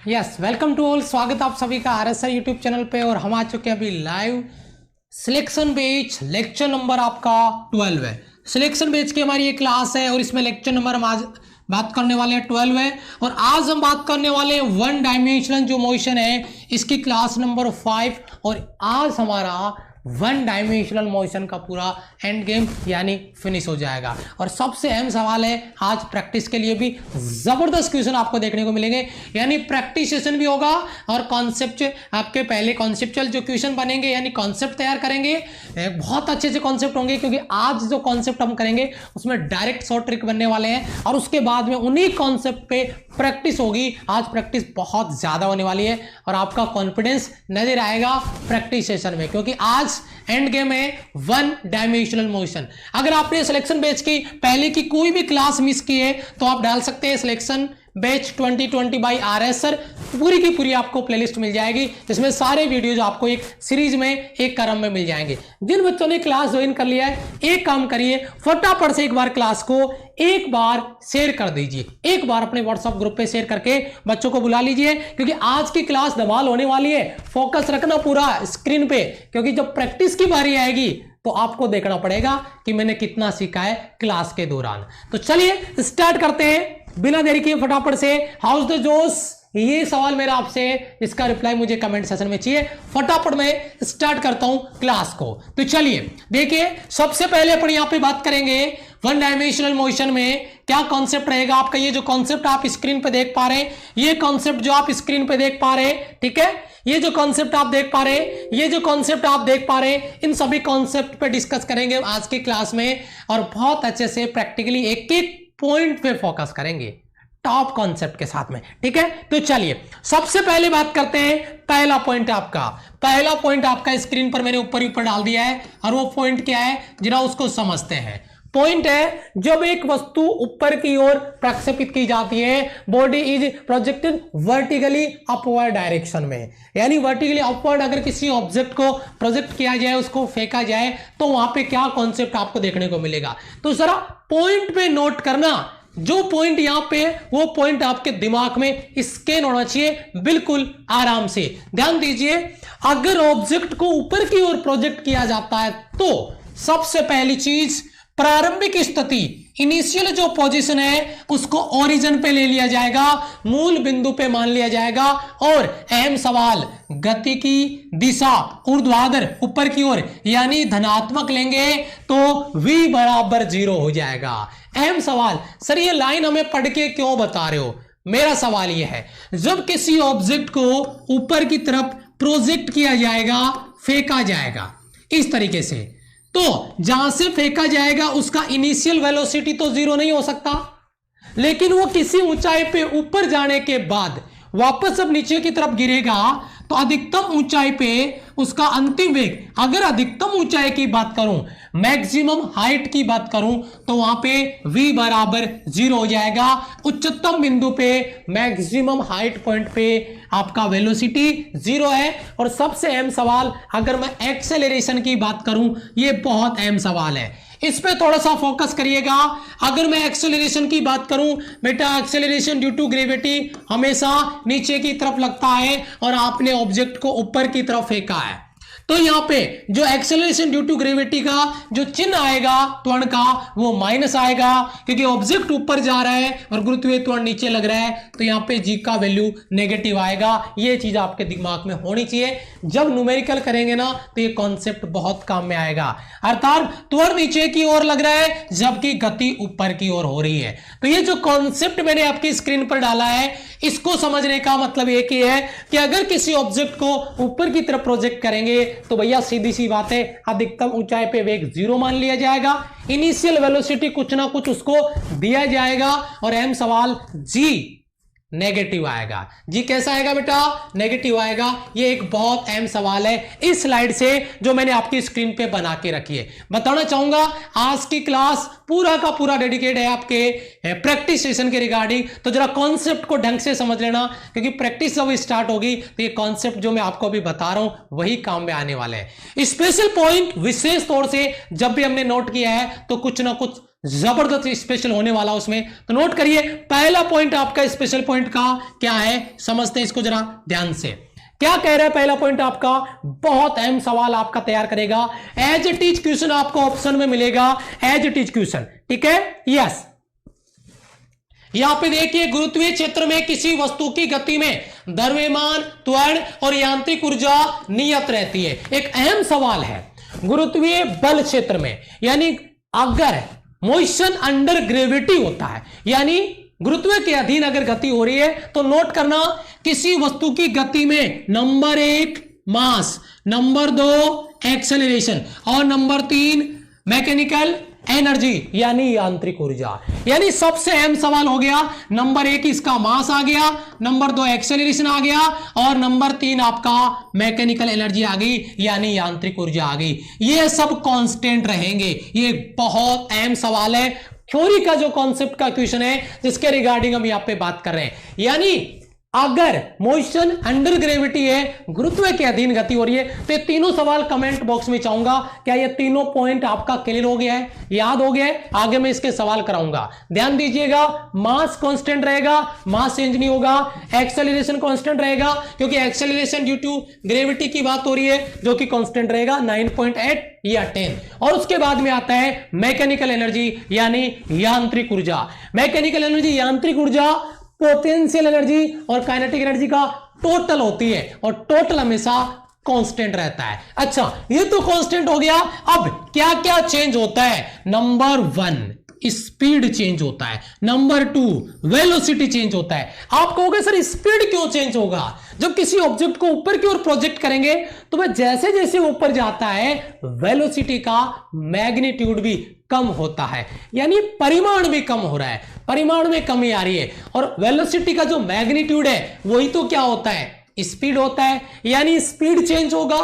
Yes, welcome to all. स्वागत आप सभी का आरएसआर यूट्यूब चैनल पे। और हम आ चुके हैं अभी लाइव सिलेक्शन बेच लेक्चर नंबर आपका 12 है। सिलेक्शन बेच की हमारी ये क्लास है और इसमें लेक्चर नंबर हम आज बात करने वाले हैं 12 है। और आज हम बात करने वाले हैं वन डायमेंशनल जो मोशन है इसकी क्लास नंबर 5। और आज हमारा वन डायमेंशनल मोशन का पूरा एंड गेम यानी फिनिश हो जाएगा। और सबसे अहम सवाल है आज प्रैक्टिस के लिए भी जबरदस्त क्वेश्चन आपको देखने को मिलेंगे, यानी प्रैक्टिस सेशन भी होगा और कॉन्सेप्ट आपके पहले कॉन्सेप्चुअल जो क्वेश्चन बनेंगे यानी कॉन्सेप्ट तैयार करेंगे, बहुत अच्छे से कॉन्सेप्ट होंगे क्योंकि आज जो कॉन्सेप्ट हम करेंगे उसमें डायरेक्ट शॉर्ट ट्रिक बनने वाले हैं और उसके बाद में उन्हीं कॉन्सेप्ट पे प्रैक्टिस होगी। आज प्रैक्टिस बहुत ज्यादा होने वाली है और आपका कॉन्फिडेंस नजर आएगा प्रैक्टिस सेशन में, क्योंकि आज एंड गेम है वन डायमेंशनल मोशन। अगर आपने सिलेक्शन बैच की पहले की कोई भी क्लास मिस की है तो आप डाल सकते हैं सिलेक्शन बैच 2020 बाय आरएसआर, पूरी की पूरी आपको प्लेलिस्ट मिल जाएगी जिसमें सारे वीडियोज आपको एक सीरीज में एक क्रम में मिल जाएंगे। जिन बच्चों ने क्लास ज्वाइन कर लिया है एक काम करिए, फटाफट से एक बार क्लास को एक बार शेयर कर दीजिए, एक बार अपने व्हाट्सएप ग्रुप पे शेयर करके बच्चों को बुला लीजिए, क्योंकि आज की क्लास धमाल होने वाली है। फोकस रखना पूरा स्क्रीन पे, क्योंकि जब प्रैक्टिस की बारी आएगी तो आपको देखना पड़ेगा कि मैंने कितना सीखा है क्लास के दौरान। तो चलिए स्टार्ट करते हैं बिना देरी किए फटाफट से। हाउस द जोश, ये सवाल मेरा आपसे, इसका रिप्लाई मुझे कमेंट सेशन में चाहिए। फटाफट मैं स्टार्ट करता हूं क्लास को। तो चलिए देखिए, सबसे पहले अपन यहां पे बात करेंगे वन डायमेंशनल मोशन में क्या कॉन्सेप्ट रहेगा आपका। ये जो कॉन्सेप्ट आप स्क्रीन पे देख पा रहे हैं, ये कॉन्सेप्ट जो आप स्क्रीन पे देख पा रहे हैं, ठीक है, ये जो कॉन्सेप्ट आप देख पा रहे हैं, ये जो कॉन्सेप्ट आप देख पा रहे हैं, इन सभी कॉन्सेप्ट पे डिस्कस करेंगे आज की क्लास में और बहुत अच्छे से प्रैक्टिकली एक एक पॉइंट पे फोकस करेंगे टॉप कॉन्सेप्ट के साथ में, ठीक है। तो चलिए सबसे पहले बात करते हैं, पहला पॉइंट आपका स्क्रीन पर मैंने ऊपर ऊपर डाल दिया है और वो पॉइंट क्या है जरा उसको समझते हैं। पॉइंट है, जब एक वस्तु ऊपर की ओर प्रक्षेपित की जाती है, body is projected vertically upward direction में, यानी वर्टिकली अपवर्ड अगर किसी ऑब्जेक्ट को प्रोजेक्ट किया जाए, उसको फेंका जाए, तो वहां पे क्या कॉन्सेप्ट आपको देखने को मिलेगा। तो जरा पॉइंट पे नोट करना, जो पॉइंट यहां पे वो पॉइंट आपके दिमाग में स्कैन होना चाहिए बिल्कुल आराम से। ध्यान दीजिए, अगर ऑब्जेक्ट को ऊपर की ओर प्रोजेक्ट किया जाता है तो सबसे पहली चीज प्रारंभिक स्थिति, इनिशियल जो पोजीशन है उसको ओरिजिन पे ले लिया जाएगा, मूल बिंदु पे मान लिया जाएगा। और अहम सवाल, गति की दिशा ऊर्ध्वाधर ऊपर की ओर यानी धनात्मक लेंगे तो v बराबर 0 हो जाएगा। अहम सवाल, सर ये लाइन हमें पढ़ के क्यों बता रहे हो? मेरा सवाल यह है, जब किसी ऑब्जेक्ट को ऊपर की तरफ प्रोजेक्ट किया जाएगा, फेंका जाएगा इस तरीके से, तो जहां से फेंका जाएगा उसका इनिशियल वेलोसिटी तो 0 नहीं हो सकता, लेकिन वो किसी ऊंचाई पे ऊपर जाने के बाद वापस जब नीचे की तरफ गिरेगा तो अधिकतम ऊंचाई पे उसका अंतिम वेग, अगर अधिकतम ऊंचाई की बात करूं, मैक्सिमम हाइट की बात करूं, तो वहां पे v बराबर 0 हो जाएगा। उच्चतम बिंदु पे मैक्सिमम हाइट पॉइंट पे आपका वेलोसिटी 0 है। और सबसे अहम सवाल, अगर मैं एक्सेलरेशन की बात करूं, ये बहुत अहम सवाल है, इस पे थोड़ा सा फोकस करिएगा। अगर मैं एक्सेलरेशन की बात करूं, बेटा एक्सेलरेशन ड्यू टू ग्रेविटी हमेशा नीचे की तरफ लगता है और आपने ऑब्जेक्ट को ऊपर की तरफ फेंका है, तो यहां पे जो एक्सेलरेशन ड्यू टू ग्रेविटी का जो चिन्ह आएगा त्वरण का, वो माइनस आएगा, क्योंकि ऑब्जेक्ट ऊपर जा रहा है और गुरुत्वीय त्वरण नीचे लग रहा है, तो यहां पे जी का वैल्यू नेगेटिव आएगा। ये चीज आपके दिमाग में होनी चाहिए। जब न्यूमेरिकल करेंगे ना तो ये कॉन्सेप्ट बहुत काम में आएगा। अर्थात त्वरण नीचे की ओर लग रहा है जबकि गति ऊपर की ओर हो रही है। तो ये जो कॉन्सेप्ट मैंने आपकी स्क्रीन पर डाला है, इसको समझने का मतलब एक ही है कि अगर किसी ऑब्जेक्ट को ऊपर की तरफ प्रोजेक्ट करेंगे तो भैया सीधी सी बात है, अधिकतम ऊंचाई पे वेग 0 मान लिया जाएगा, इनिशियल वेलोसिटी कुछ ना कुछ उसको दिया जाएगा और अहम सवाल जी नेगेटिव आएगा। जी कैसा आएगा बेटा? नेगेटिव आएगा। ये एक बहुत अहम सवाल है इस स्लाइड से जो मैंने आपकी स्क्रीन पे बना के रखी है। बताना चाहूंगा आज की क्लास पूरा का पूरा डेडिकेट है आपके प्रैक्टिस सेशन के रिगार्डिंग, तो जरा कॉन्सेप्ट को ढंग से समझ लेना, क्योंकि प्रैक्टिस जब स्टार्ट होगी तो ये कॉन्सेप्ट जो मैं आपको अभी बता रहा हूं वही काम में आने वाले हैं। स्पेशल पॉइंट विशेष तौर से जब भी हमने नोट किया है तो कुछ ना कुछ जबरदस्त स्पेशल होने वाला उसमें, तो नोट करिए। पहला पॉइंट आपका स्पेशल पॉइंट का क्या है, समझते हैं इसको जरा ध्यान से। क्या कह रहा है पहला पॉइंट आपका, बहुत अहम सवाल आपका तैयार करेगा। एज इट इज क्वेश्चन आपको ऑप्शन में मिलेगा, एज इट इज क्वेश्चन, ठीक है। यस, यहां पे देखिए, गुरुत्वीय क्षेत्र में किसी वस्तु की गति में द्रव्यमान, त्वरण और यांत्रिक ऊर्जा नियत रहती है। एक अहम सवाल है, गुरुत्वीय बल क्षेत्र में, यानी अगर मोशन अंडर ग्रेविटी होता है, यानी गुरुत्व के अधीन अगर गति हो रही है, तो नोट करना, किसी वस्तु की गति में नंबर 1 मास, नंबर 2 एक्सेलरेशन और नंबर 3 मैकेनिकल एनर्जी यानी यांत्रिक ऊर्जा। यानी सबसे अहम सवाल हो गया, नंबर 1 इसका मास आ गया, नंबर 2 एक्सेलरेशन आ गया और नंबर 3 आपका मैकेनिकल एनर्जी आ गई यानी यांत्रिक ऊर्जा आ गई। ये सब कांस्टेंट रहेंगे। ये बहुत अहम सवाल है, थ्योरी का जो कॉन्सेप्ट का क्वेश्चन है जिसके रिगार्डिंग हम यहां पे बात कर रहे हैं। यानी अगर मोशन अंडर ग्रेविटी है, गुरुत्व के अधीन गति हो रही है, तो ये तीनों सवाल कमेंट बॉक्स में चाहूंगा, क्या ये तीनों पॉइंट आपका क्लियर हो गया है, याद हो गया है? आगे मैं इसके सवाल कराऊंगा। ध्यान दीजिएगा, मास कांस्टेंट रहेगा, मास चेंज नहीं होगा। एक्सेलरेशन कांस्टेंट रहेगा, क्योंकि एक्सेलरेशन ड्यू टू ग्रेविटी की बात हो रही है, जो कि कांस्टेंट रहेगा 9.8 या 10। और उसके बाद में आता है मैकेनिकल एनर्जी यानी यांत्रिक ऊर्जा। मैकेनिकल एनर्जी, यांत्रिक ऊर्जा पोटेंशियल एनर्जी और काइनेटिक एनर्जी का टोटल होती है, और टोटल हमेशा कांस्टेंट रहता है। अच्छा, ये तो कांस्टेंट हो गया। अब क्या क्या चेंज होता है? नंबर 1 स्पीड चेंज होता है, नंबर 2 वेलोसिटी चेंज होता है। आप कहोगे सर स्पीड क्यों चेंज होगा? जब किसी ऑब्जेक्ट को ऊपर की ओर प्रोजेक्ट करेंगे तो वह जैसे जैसे ऊपर जाता है वेलोसिटी का मैग्नीट्यूड भी कम होता है, यानी परिमाण भी कम हो रहा है, परिमाण में कमी आ रही है। और वेलोसिटी का जो मैग्नीट्यूड है वही तो क्या होता है? स्पीड होता है। यानी स्पीड चेंज होगा,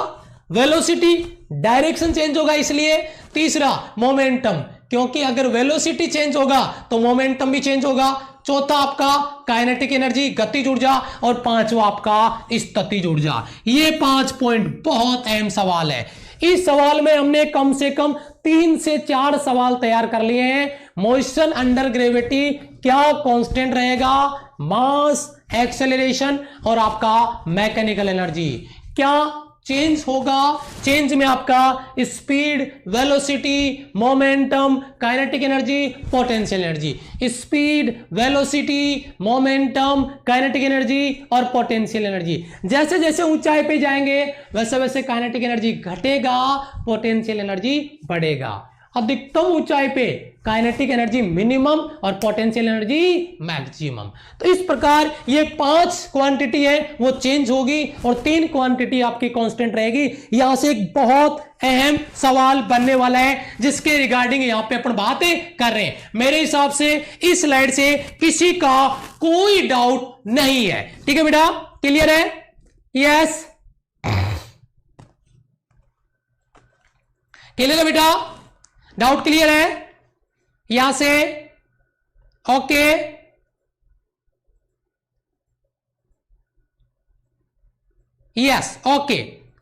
वेलोसिटी डायरेक्शन चेंज होगा। इसलिए तीसरा मोमेंटम, क्योंकि अगर वेलोसिटी चेंज होगा तो मोमेंटम भी चेंज होगा। चौथा आपका काइनेटिक एनर्जी, गतिज ऊर्जा, और पांचवा आपका स्थितिज ऊर्जा। ये 5 पॉइंट बहुत अहम सवाल है। इस सवाल में हमने कम से कम 3 से 4 सवाल तैयार कर लिए हैं। मोशन अंडर ग्रेविटी क्या कांस्टेंट रहेगा, मास, एक्सेलरेशन और आपका मैकेनिकल एनर्जी क्या चेंज होगा। चेंज में आपका speed, velocity, momentum, kinetic energy, potential energy. Speed, velocity, momentum, kinetic energy और पोटेंशियल एनर्जी। जैसे जैसे ऊंचाई पे जाएंगे वैसे वैसे काइनेटिक एनर्जी घटेगा, पोटेंशियल एनर्जी बढ़ेगा। अधिकतम ऊंचाई पे काइनेटिक एनर्जी मिनिमम और पोटेंशियल एनर्जी मैक्सिमम। तो इस प्रकार ये 5 क्वांटिटी है वो चेंज होगी और 3 क्वांटिटी आपकी कांस्टेंट रहेगी। यहां से एक बहुत अहम सवाल बनने वाला है जिसके रिगार्डिंग यहां पे अपन बातें कर रहे हैं। मेरे हिसाब से इस स्लाइड से किसी का कोई डाउट नहीं है। ठीक है बेटा, क्लियर है? यस, क्लियर है बेटा? डाउट क्लियर है यहां से? Okay, yes, okay.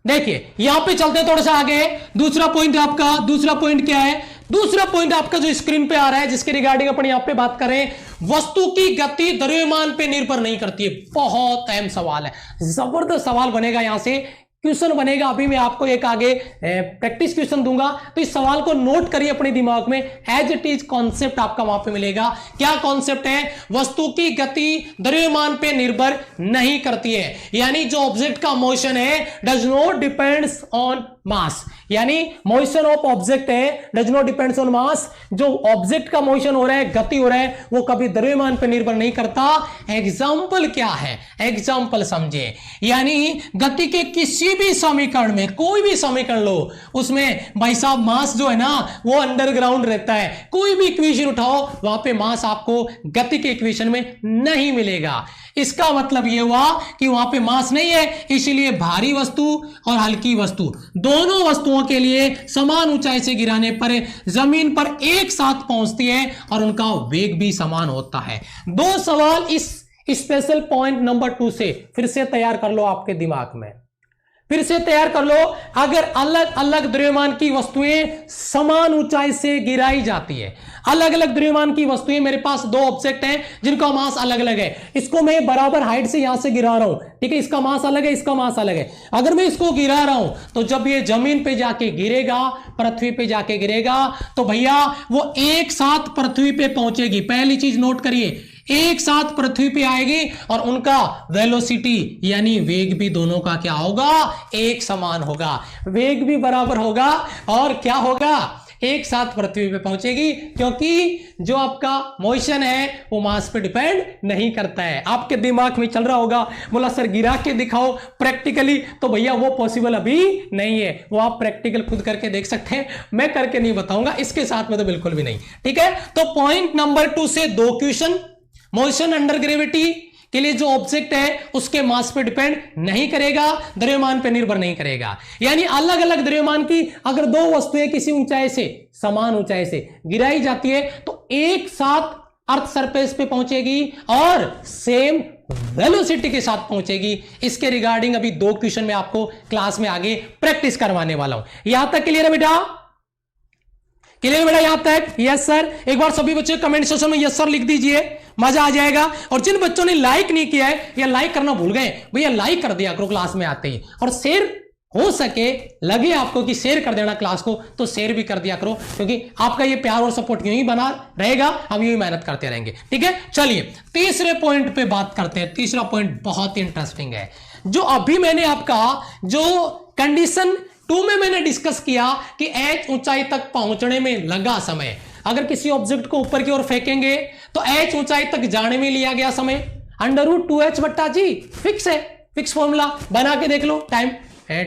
देखिए यहां पे चलते हैं थोड़ा सा आगे। दूसरा पॉइंट आपका, दूसरा पॉइंट क्या है? दूसरा पॉइंट आपका जो स्क्रीन पे आ रहा है जिसके रिगार्डिंग अपन यहां पे बात करें, वस्तु की गति द्रव्यमान पे निर्भर नहीं करती है। बहुत अहम सवाल है, जबरदस्त सवाल बनेगा यहां से, क्वेश्चन बनेगा। अभी मैं आपको एक आगे प्रैक्टिस क्वेश्चन दूंगा, तो इस सवाल को नोट करिए अपने दिमाग में। एज इट इज कॉन्सेप्ट आपका वहां पे मिलेगा। क्या कॉन्सेप्ट है? वस्तु की गति द्रव्यमान पे निर्भर नहीं करती है, यानी जो ऑब्जेक्ट का मोशन है डज नॉट डिपेंड्स ऑन मास, यानी मोशन ऑफ ऑब्जेक्ट है डज नॉट डिपेंड्स ऑन मास। जो ऑब्जेक्ट का मोशन हो रहा है, गति हो रहा है, वो कभी द्रव्यमान पे निर्भर नहीं करता। एग्जाम्पल क्या है? एग्जाम्पल समझे, यानी गति के किसी भी समीकरण में, कोई भी समीकरण लो, उसमें भाई साहब मास जो है ना वो अंडरग्राउंड रहता है। कोई भी इक्वेशन उठाओ वहां पे मास आपको गति के इक्वेशन में नहीं मिलेगा। इसका मतलब यह हुआ कि वहां पे मास नहीं है, इसीलिए भारी वस्तु और हल्की वस्तु दोनों वस्तुओं के लिए समान ऊंचाई से गिराने पर जमीन पर एक साथ पहुंचती है और उनका वेग भी समान होता है। 2 सवाल इस स्पेशल पॉइंट नंबर 2 से फिर से तैयार कर लो आपके दिमाग में। फिर से तैयार कर लो, अगर अलग अलग द्रव्यमान की वस्तुएं समान ऊंचाई से गिराई जाती है, अलग अलग द्रव्यमान की वस्तुएं, मेरे पास दो ऑब्जेक्ट हैं जिनका मास अलग अलग है, इसको मैं बराबर हाइट से यहां से गिरा रहा हूं, ठीक है, इसका मास अलग है, इसका मास अलग है। अगर मैं इसको गिरा रहा हूं तो जब ये जमीन पे जाके गिरेगा, पृथ्वी पे जाके गिरेगा, तो भैया वो एक साथ पृथ्वी पे पहुंचेगी। पहली चीज नोट करिए, एक साथ पृथ्वी पे आएगी और उनका वेलोसिटी यानी वेग भी दोनों का क्या होगा, एक समान होगा, वेग भी बराबर होगा और क्या होगा, एक साथ पृथ्वी पे पहुंचेगी, क्योंकि जो आपका मोशन है वो मास पे डिपेंड नहीं करता है। आपके दिमाग में चल रहा होगा, बोला सर गिरा के दिखाओ प्रैक्टिकली, तो भैया वो पॉसिबल अभी नहीं है, वो आप प्रैक्टिकल खुद करके देख सकते हैं, मैं करके नहीं बताऊंगा, इसके साथ में तो बिल्कुल भी नहीं, ठीक है। तो पॉइंट नंबर 2 से 2 क्वेश्चन, मोशन अंडर ग्रेविटी के लिए जो ऑब्जेक्ट है उसके मास पे डिपेंड नहीं करेगा, द्रव्यमान पे निर्भर नहीं करेगा, यानी अलग अलग द्रव्यमान की अगर दो वस्तुएं किसी ऊंचाई से, समान ऊंचाई से गिराई जाती है तो एक साथ अर्थ सरफेस पे पहुंचेगी और सेम वेलोसिटी के साथ पहुंचेगी। इसके रिगार्डिंग अभी 2 क्वेश्चन में आपको क्लास में आगे प्रैक्टिस करवाने वाला हूं। यहां तक क्लियर है बेटा? क्लियर बेटा यहां तक? Yes sir. एक बार सभी बच्चे कमेंट सेक्शन में यस सर लिख दीजिए, मजा आ जाएगा। और जिन बच्चों ने लाइक नहीं किया है या लाइक करना भूल गए, भैया लाइक कर दिया करो क्लास में आते ही, और शेयर हो सके, लगे आपको कि शेयर कर देना क्लास को तो शेयर भी कर दिया करो, क्योंकि आपका ये प्यार और सपोर्ट यूं ही बना रहेगा, हम यूं ही मेहनत करते रहेंगे, ठीक है। चलिए तीसरे पॉइंट पे बात करते हैं। तीसरा पॉइंट बहुत ही इंटरेस्टिंग है, जो अभी मैंने आपका जो कंडीशन 2 में मैंने डिस्कस किया कि h ऊंचाई तक पहुंचने में लगा समय, अगर किसी ऑब्जेक्ट को ऊपर की ओर फेंकेंगे तो h ऊंचाई तक जाने में लिया गया समय √2h बट्टा जी, फिक्स है, फिक्स फॉर्मूला, बना के देख लो टाइम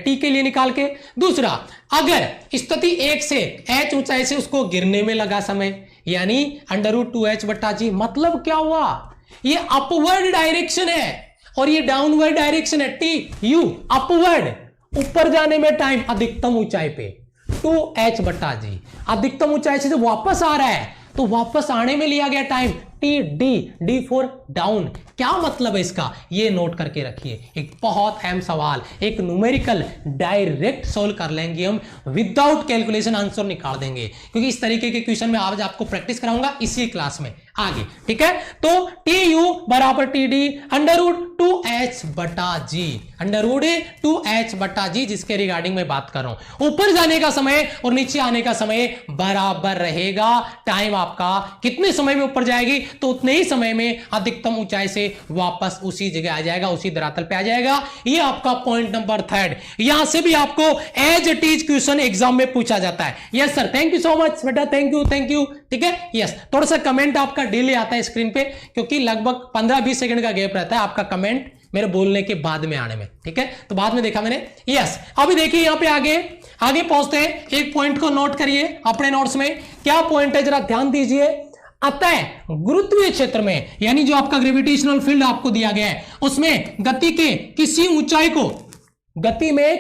t के लिए निकाल के। दूसरा, अगर स्थिति 1 से h ऊंचाई से उसको गिरने में लगा समय, यानी √2h बट्टा जी, मतलब क्या हुआ, ये अपवर्ड डायरेक्शन है और ये डाउनवर्ड डायरेक्शन है, tu अपवर्ड, ऊपर जाने में टाइम अधिकतम ऊंचाई पे 2h बट्टा जी, अधिकतम ऊंचाई से जब वापस आ रहा है तो वापस आने में लिया गया टाइम डी फॉर डाउन। क्या मतलब है इसका, ये नोट करके रखिए। एक बहुत अहम सवाल, एक न्यूमेरिकल डायरेक्ट सोल्व कर लेंगे हम, विदाउट कैलकुलेशन आंसर निकाल देंगे, क्योंकि इस तरीके के क्वेश्चन में आज आपको प्रैक्टिस कराऊंगा इसी क्लास में आगे, ठीक है। तो TU बराबर TD √2h बटा जी, √2h बटा जी, जिसके रिगार्डिंग में बात कर रहा हूं। ऊपर जाने का समय और नीचे आने का समय बराबर रहेगा, टाइम आपका कितने समय में ऊपर जाएगी तो उतने ही समय में अधिकतम ऊंचाई से वापस उसी जगह आ जाएगा, उसी धरातल पे आ जाएगा। ये आपका पॉइंट नंबर 3। यहां से भी आपको as it is question exam में पूछा जाता है। Yes sir, thank you so much बेटा, थैंक यू, ठीक है। यस, थोड़ा सा कमेंट आपका डिले आता है स्क्रीन पे, क्योंकि लगभग 15-20 सेकंड का गैप रहता है आपका कमेंट मेरे बोलने के बाद में आने में, ठीक है, तो बाद में देखा मैंने। यस, अभी देखिए यहां पे आगे पहुंचते हैं। एक पॉइंट को नोट करिए अपने नोट्स में, क्या पॉइंट है जरा ध्यान दीजिए। अतः गुरुत्वीय क्षेत्र में, यानी जो आपका ग्रेविटेशनल फील्ड आपको दिया गया है, उसमें गति में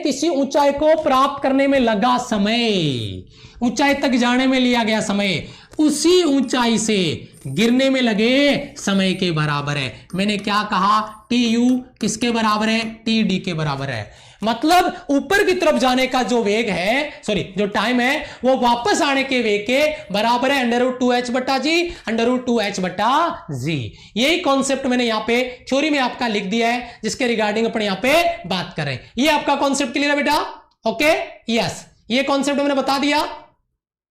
किसी ऊंचाई को प्राप्त करने में लगा समय, ऊंचाई तक जाने में लिया गया समय उसी ऊंचाई से गिरने में लगे समय के बराबर है। मैंने क्या कहा, TU किसके बराबर है, TD के बराबर है। मतलब ऊपर की तरफ जाने का जो वेग है, जो टाइम है, वो वापस आने के वेग के बराबर है √2h बट्टा जी, √2h बट्टा जी। यही कॉन्सेप्ट मैंने यहां पे थ्योरी में आपका लिख दिया है, जिसके रिगार्डिंग अपन यहां पे बात कर रहे हैं। ये आपका कॉन्सेप्ट क्लियर है बेटा? ओके, यस, ये कॉन्सेप्ट मैंने बता दिया,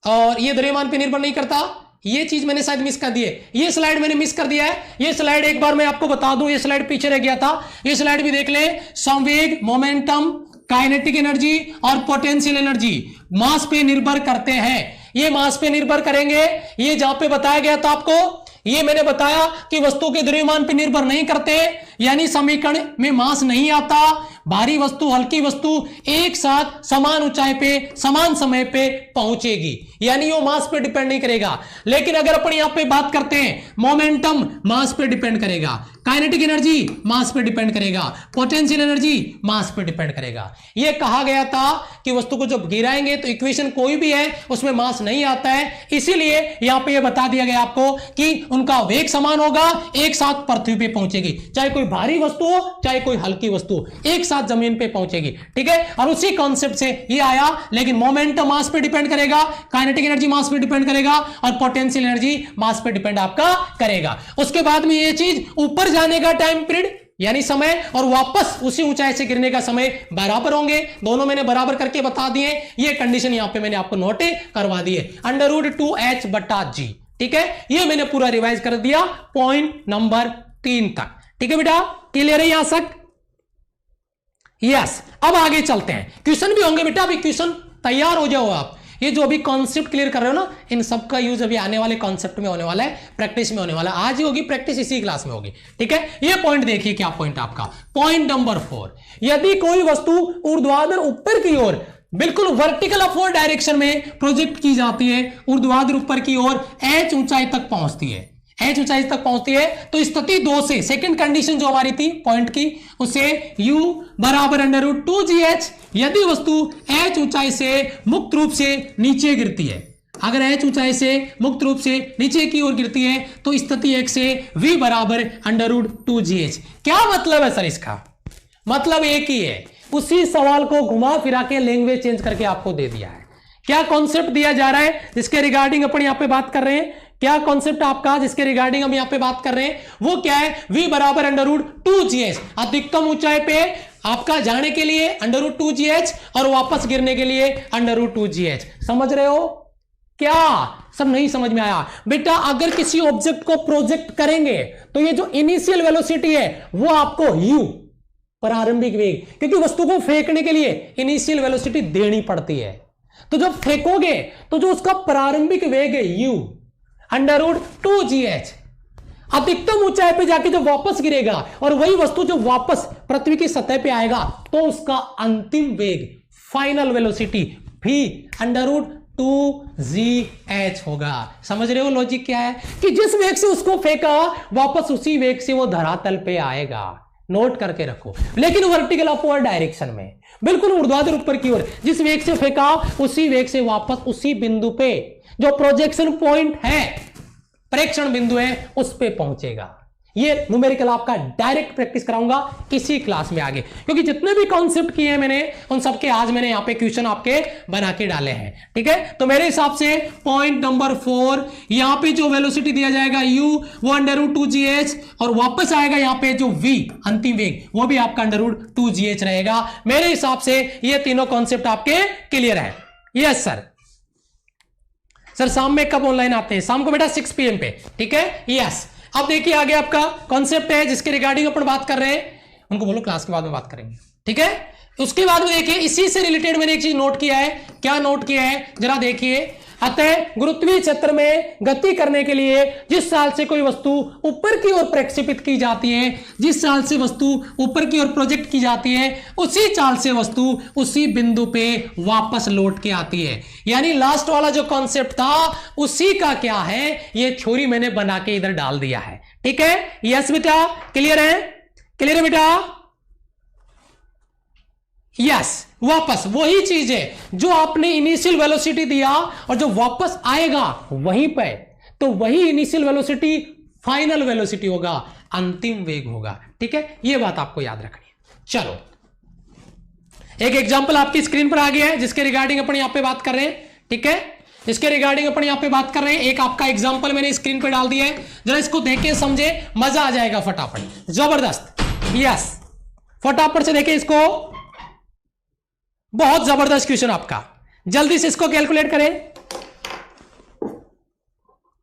और ये द्रव्यमान पे निर्भर नहीं करता। ये चीज मैंने शायद मिस कर दी है, ये स्लाइड मैंने मिस कर दिया है। ये स्लाइड एक बार मैं आपको बता दूं, ये स्लाइड पीछे रह गया था, ये स्लाइड भी देख ले। संवेग, मोमेंटम, काइनेटिक एनर्जी और पोटेंशियल एनर्जी मास पे निर्भर करते हैं। ये मास पे निर्भर करेंगे, ये जहां पे बताया गया था आपको, ये मैंने बताया कि वस्तु के द्रव्यमान पे निर्भर नहीं करते, यानी समीकरण में मास नहीं आता। भारी वस्तु, हल्की वस्तु एक साथ समान ऊंचाई पे समान समय पे पहुंचेगी, यानी वो मास पे डिपेंड नहीं करेगा। लेकिन अगर अपन यहां पे बात करते हैं, मोमेंटम मास पे डिपेंड करेगा, काइनेटिक एनर्जी मास पे डिपेंड करेगा, पोटेंशियल एनर्जी मास पे डिपेंड करेगा। यह कहा गया था कि वस्तु को जब गिराएंगे तो इक्वेशन कोई भी है उसमें मास नहीं आता है, इसीलिए यहां पे यह बता दिया गया आपको कि उनका वेग समान होगा, एक साथ पृथ्वी पे पहुंचेगी। चाहे कोई भारी वस्तु हो, चाहे कोई हल्की वस्तु हो, एक साथ जमीन पे पहुंचेगी। ठीक है, और उसी कॉन्सेप्ट से ये आया, लेकिन मोमेंटम मास पे डिपेंड करेगा, काइनेटिक एनर्जी मास पे डिपेंड करेगा, और पोटेंशियल एनर्जी मास पे डिपेंड आपका करेगा। उसके बाद में ये चीज ऊपर जाने का टाइम पीरियड यानी समय और वापस उसी ऊंचाई से गिरने का समय बराबर होंगे। दोनों मैंने बराबर करके बता दिए। ये कंडीशन यहां पे मैंने आपको नोट करवा दी है, √2h बटा जी। ठीक है, ये मैंने पूरा रिवाइज कर दिया पॉइंट नंबर 3 तक। ठीक है बेटा, क्लियर है यहां तक? यस, अब आगे चलते हैं। क्वेश्चन भी होंगे बेटा, अभी क्वेश्चन तैयार हो जाओ आप। ये जो अभी कॉन्सेप्ट क्लियर कर रहे हो ना, इन सब का यूज अभी आने वाले कॉन्सेप्ट में होने वाला है, प्रैक्टिस में होने वाला है। आज ही होगी प्रैक्टिस, इसी क्लास में होगी। ठीक है, ये पॉइंट देखिए, क्या पॉइंट आपका, पॉइंट नंबर 4। यदि कोई वस्तु ऊर्ध्वाधर ऊपर की ओर बिल्कुल वर्टिकल अपवर्ड डायरेक्शन में प्रोजेक्ट की जाती है, ऊर्ध्वाधर ऊपर की ओर h ऊंचाई तक पहुंचती है, h ऊंचाई तक पहुंचती है, तो स्थिति 2 से सेकंड कंडीशन जो हमारी थी पॉइंट की, उसे u बराबर √2gh। यदि वस्तु h ऊंचाई से मुक्त रूप से नीचे गिरती है, अगर h ऊंचाई से मुक्त रूप से नीचे की ओर गिरती है, तो स्थिति 1 से v बराबर √2gh। क्या मतलब है सर इसका? मतलब एक ही है, उसी सवाल को घुमा फिरा के लैंग्वेज चेंज करके आपको दे दिया है। क्या कॉन्सेप्ट दिया जा रहा है जिसके रिगार्डिंग अपन यहां पे बात कर रहे हैं? क्या कॉन्सेप्ट आपका जिसके रिगार्डिंग हम यहां पे बात कर रहे हैं वो क्या है? v बराबर √2gh। अधिकतम ऊंचाई पे आपका जाने के लिए √2gh और वापस गिरने के लिए √2gh। समझ रहे हो क्या? सब नहीं समझ में आया बेटा? अगर किसी ऑब्जेक्ट को प्रोजेक्ट करेंगे तो ये जो इनिशियल वेलोसिटी है वो आपको u, प्रारंभिक वेग, क्योंकि वस्तु को फेंकने के लिए इनिशियल वेलोसिटी देनी पड़ती है, तो जब फेंकोगे तो जो उसका प्रारंभिक वेग है u √2gh, अधिकतम ऊंचाई पे जाके जब वापस गिरेगा और वही वस्तु जब वापस पृथ्वी की सतह पे आएगा तो उसका अंतिम वेग, फाइनल वेलोसिटी v √2gh होगा। समझ रहे हो लॉजिक क्या है? कि जिस वेग से उसको फेंका वापस उसी वेग से वो धरातल पे आएगा। नोट करके रखो, लेकिन वर्टिकल अपवर्ड डायरेक्शन में, बिल्कुल ऊर्ध्वाधर ऊपर की ओर। जिस वेग से फेंका उसी वेग से वापस उसी बिंदु पे, जो प्रोजेक्शन पॉइंट है, प्रेक्षण बिंदु है, उस पे पहुंचेगा। ये न्यूमेरिकल आपका डायरेक्ट प्रैक्टिस कराऊंगा इसी क्लास में आगे, क्योंकि जितने भी कॉन्सेप्ट किए हैं मैंने उन सबके आज मैंने यहां पे क्वेश्चन आपके बना के डाले हैं। ठीक है, तो मेरे हिसाब से पॉइंट नंबर 4, यहां पे जो वेलोसिटी दिया जाएगा u वो √2gh, और वापस आएगा यहां पे जो v अंतिम वेग वो भी आपका √2gh रहेगा। मेरे हिसाब से ये तीनों कॉन्सेप्ट आपके क्लियर है। यस सर शाम में कब ऑनलाइन आते हैं? शाम को बेटा 6 PM पे। ठीक है, यस। अब देखिए आगे आपका कॉन्सेप्ट है जिसके रिगार्डिंग अपन बात कर रहे हैं, उनको बोलो क्लास के बाद में बात करेंगे। ठीक है, उसके बाद में देखिए इसी से रिलेटेड मैंने एक चीज नोट किया है। क्या नोट किया है जरा देखिए। अतः गुरुत्वीय क्षेत्र में गति करने के लिए जिस साल से कोई वस्तु ऊपर की ओर प्रक्षेपित की जाती है, जिस साल से वस्तु ऊपर की ओर प्रोजेक्ट की जाती है, उसी चाल से वस्तु उसी बिंदु पे वापस लौट के आती है। यानी लास्ट वाला जो कॉन्सेप्ट था उसी का क्या है, ये थ्योरी मैंने बना के इधर डाल दिया है। ठीक है, यस बेटा, क्लियर है? क्लियर है बेटा? यस, वापस वही चीज है जो आपने इनिशियल वेलोसिटी दिया और जो वापस आएगा वहीं पे, तो वही इनिशियल वेलोसिटी फाइनल वेलोसिटी होगा, अंतिम वेग होगा। ठीक है, ये बात आपको याद रखनी है। चलो एक एग्जांपल आपकी स्क्रीन पर आ गया है जिसके रिगार्डिंग अपन यहां पे बात कर रहे हैं। ठीक है, इसके रिगार्डिंग अपन यहां पे बात कर रहे हैं। एक आपका एग्जांपल मैंने स्क्रीन पर डाल दिया है, जरा इसको देख के समझे, मजा आ जाएगा फटाफट, जबरदस्त। यस, फटाफट से देखें इसको, बहुत जबरदस्त क्वेश्चन आपका। जल्दी से इसको कैलकुलेट करें,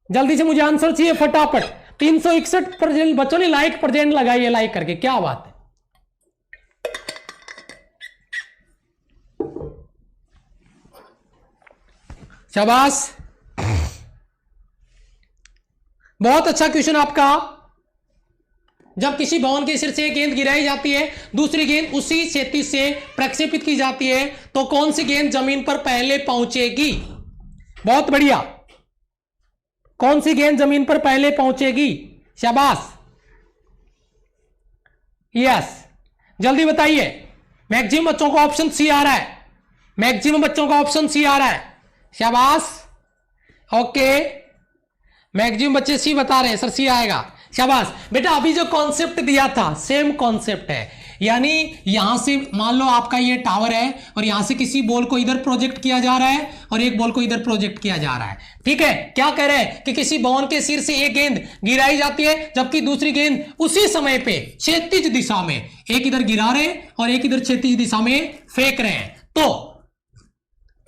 जल्दी से मुझे आंसर चाहिए फटाफट। 361 बच्चों ने लाइक प्रेजेंट लगाई है, लाइक करके, क्या बात है। शाबाश, बहुत अच्छा क्वेश्चन आपका। जब किसी भवन के सिर से गेंद गिराई जाती है, दूसरी गेंद उसी क्षितिज से प्रक्षेपित की जाती है, तो कौन सी गेंद जमीन पर पहले पहुंचेगी? बहुत बढ़िया, कौन सी गेंद जमीन पर पहले पहुंचेगी? शाबाश, यस, जल्दी बताइए। मैक्सिमम बच्चों को ऑप्शन सी आ रहा है, मैक्सिमम बच्चों का ऑप्शन सी आ रहा है। शाबाश, ओके, मैक्सिमम बच्चे सी बता रहे हैं, सर सी आएगा, शाबाश बेटा। अभी जो कॉन्सेप्ट दिया था सेम कॉन्सेप्ट है, यानी यहां से मान लो आपका ये टावर है और यहां से किसी बॉल को इधर प्रोजेक्ट किया जा रहा है और एक बॉल को इधर प्रोजेक्ट किया जा रहा है, ठीक है। क्या कह रहे हैं कि किसी भवन के सिर से एक गेंद गिराई जाती है जबकि दूसरी गेंद उसी समय पे क्षैतिज दिशा में, एक इधर गिरा रहे हैं और एक इधर क्षैतिज दिशा में फेंक रहे हैं, तो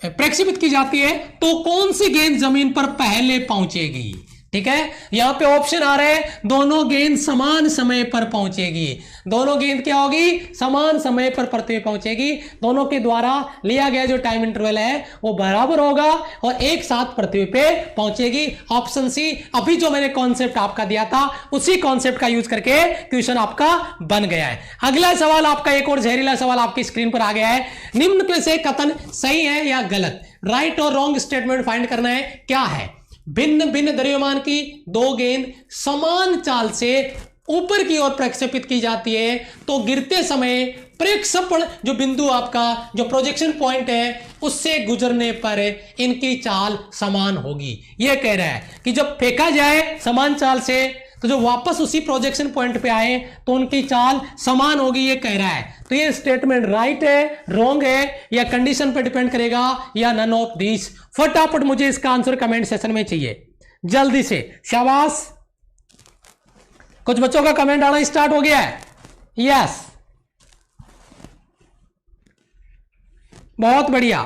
प्रक्षेपित की जाती है, तो कौन सी गेंद जमीन पर पहले पहुंचेगी, ठीक है। यहां पे ऑप्शन आ रहे हैं, दोनों गेंद समान समय पर पहुंचेगी, दोनों गेंद क्या होगी, समान समय पर पृथ्वी पहुंचेगी, दोनों के द्वारा लिया गया जो टाइम इंटरवल है वो बराबर होगा और एक साथ पृथ्वी पे पहुंचेगी। ऑप्शन सी, अभी जो मैंने कॉन्सेप्ट आपका दिया था उसी कॉन्सेप्ट का यूज करके क्वेश्चन आपका बन गया है। अगला सवाल आपका, एक और जहरीला सवाल आपकी स्क्रीन पर आ गया है, निम्न में से कथन सही है या गलत, राइट और रॉन्ग स्टेटमेंट फाइंड करना है। क्या है, भिन्न भिन्न द्रव्यमान की दो गेंद समान चाल से ऊपर की ओर प्रक्षेपित की जाती है तो गिरते समय प्रक्षेपण जो बिंदु आपका जो प्रोजेक्शन पॉइंट है उससे गुजरने पर इनकी चाल समान होगी। यह कह रहा है कि जब फेंका जाए समान चाल से तो जो वापस उसी प्रोजेक्शन पॉइंट पे आए तो उनकी चाल समान होगी, ये कह रहा है। तो ये स्टेटमेंट राइट है, रॉन्ग है, या कंडीशन पर डिपेंड करेगा या नन ऑफ दिस। फटाफट मुझे इसका आंसर कमेंट सेशन में चाहिए, जल्दी से, शाबाश। कुछ बच्चों का कमेंट आना स्टार्ट हो गया है, यस, बहुत बढ़िया,